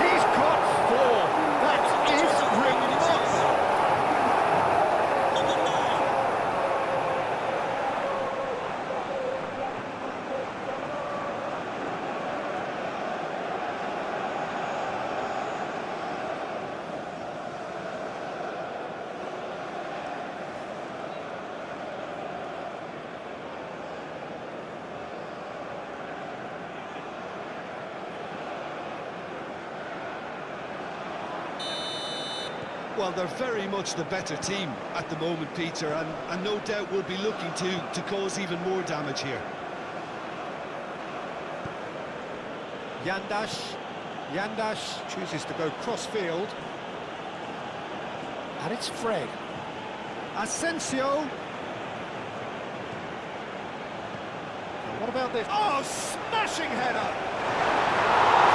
He's got four! That is remarkable! Well, they're very much the better team at the moment, Peter, and no doubt will be looking to cause even more damage here. Yandash chooses to go cross-field. And it's Fred. Asensio. What about this? Oh, smashing header!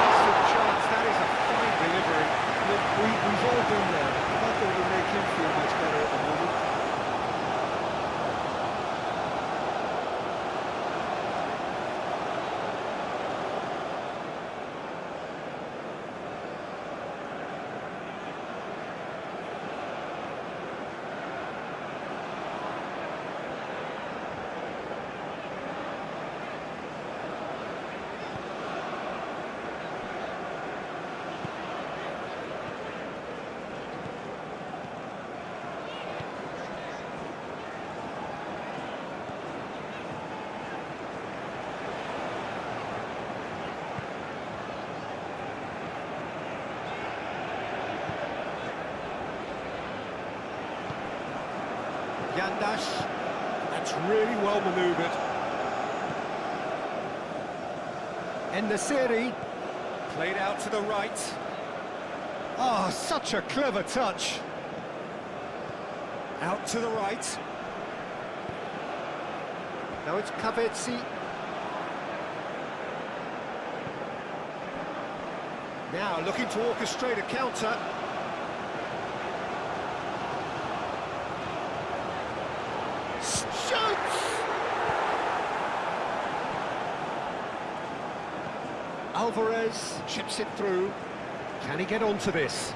Decent chance, that is a fine delivery. Look, we've all been there. Not that it'll make him feel much better at the moment. Yandash, that's really well manoeuvred. En-Nesyri, played out to the right. Oh, such a clever touch. Out to the right. Now it's Kavetsi. Now looking to orchestrate a counter. Alvarez chips it through. Can he get onto this?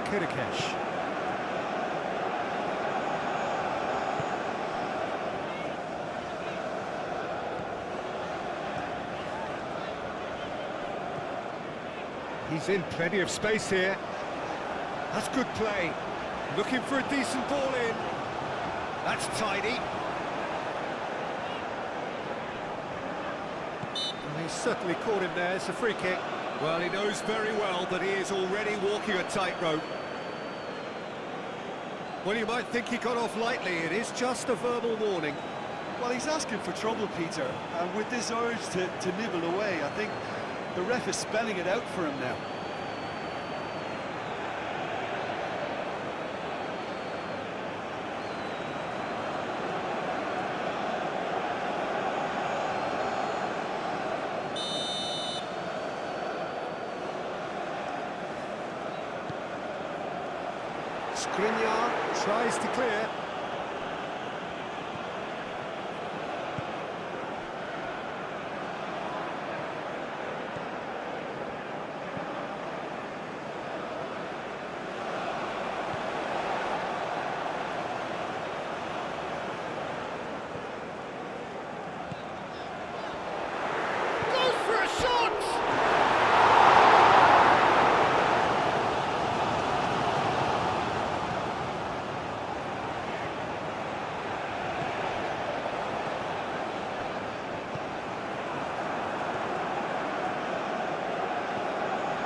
Kirikesh. He's in plenty of space here. That's good play. Looking for a decent ball in. That's tidy. Well, he's certainly caught him there. It's a free kick. Well, he knows very well that he is already walking a tightrope. Well, you might think he got off lightly. It is just a verbal warning. Well, he's asking for trouble, Peter, and with this urge to nibble away, I think the ref is spelling it out for him now. Skriniar tries to clear. Goes for a shot!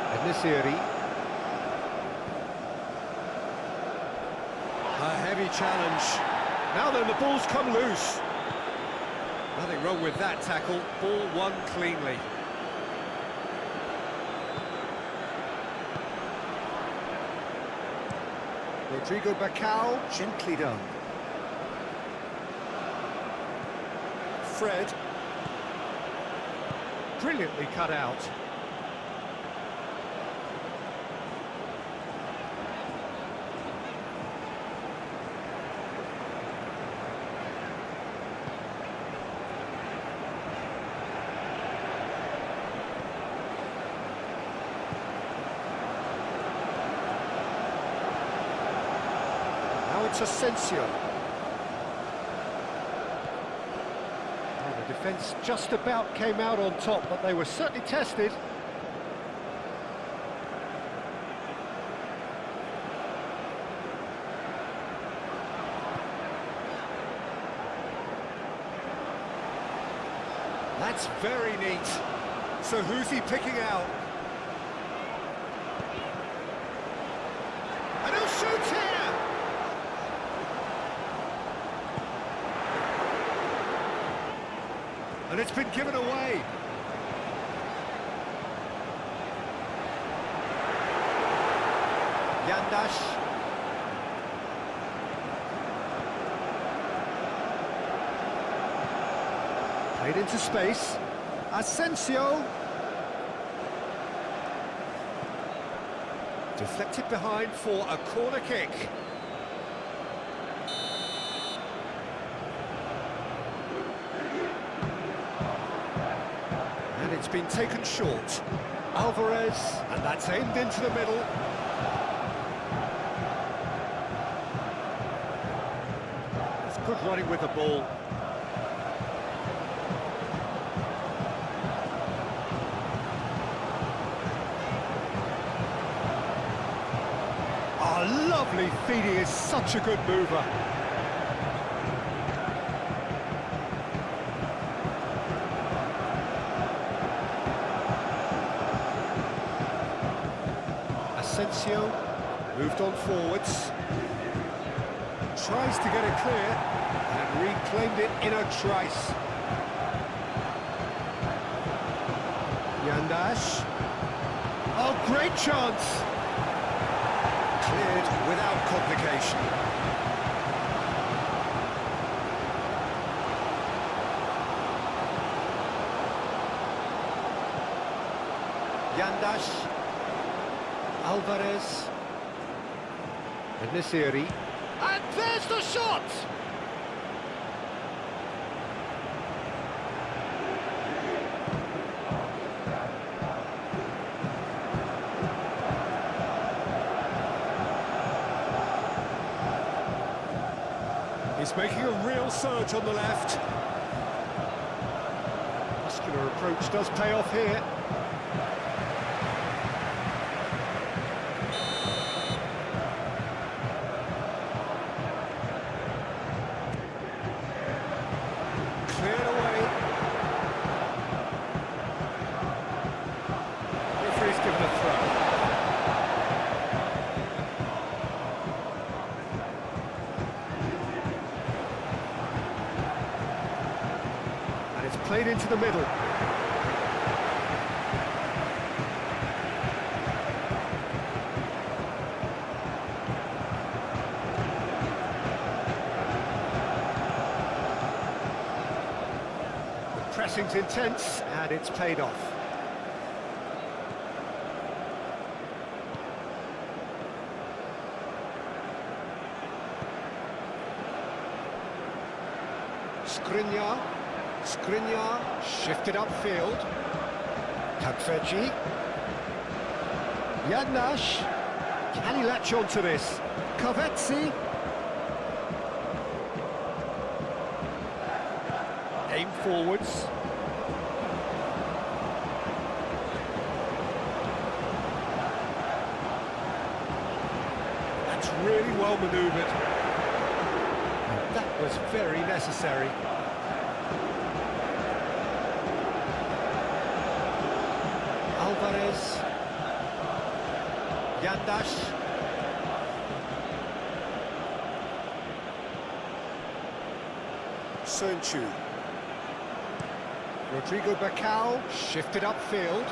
En-Nesyri. A heavy challenge. Now then, the ball's come loose. Nothing wrong with that tackle. Ball won cleanly. Rodrigo Bacau, gently done. Fred. Brilliantly cut out. It's Asensio. Well, the defence just about came out on top, but they were certainly tested. That's very neat. So who's he picking out? And he'll shoot here! And it's been given away. Yandash. Played into space. Asensio. Deflected behind for a corner kick. And it's been taken short. Alvarez, and that's aimed into the middle. It's good running with the ball. Oh, lovely feed, he is such a good mover. Asensio moved on forwards, tries to get it clear, and reclaimed it in a trice. Yandash. Oh, great chance! Cleared without complication. Yandash. Alvarez. And Nesiri. And there's the shot! He's making a real surge on the left. Muscular approach does pay off here. Cleared away. Referee's given a throw. Played into the middle. The pressing's intense, and it's paid off. Skriniar shifted upfield. Takvechi. Yandash. Can he latch onto this? Kovetsi. Aim forwards. That's really well manoeuvred. That was very necessary. Alvarez. Yandash. Sönchu. Rodrigo Bacau shifted upfield.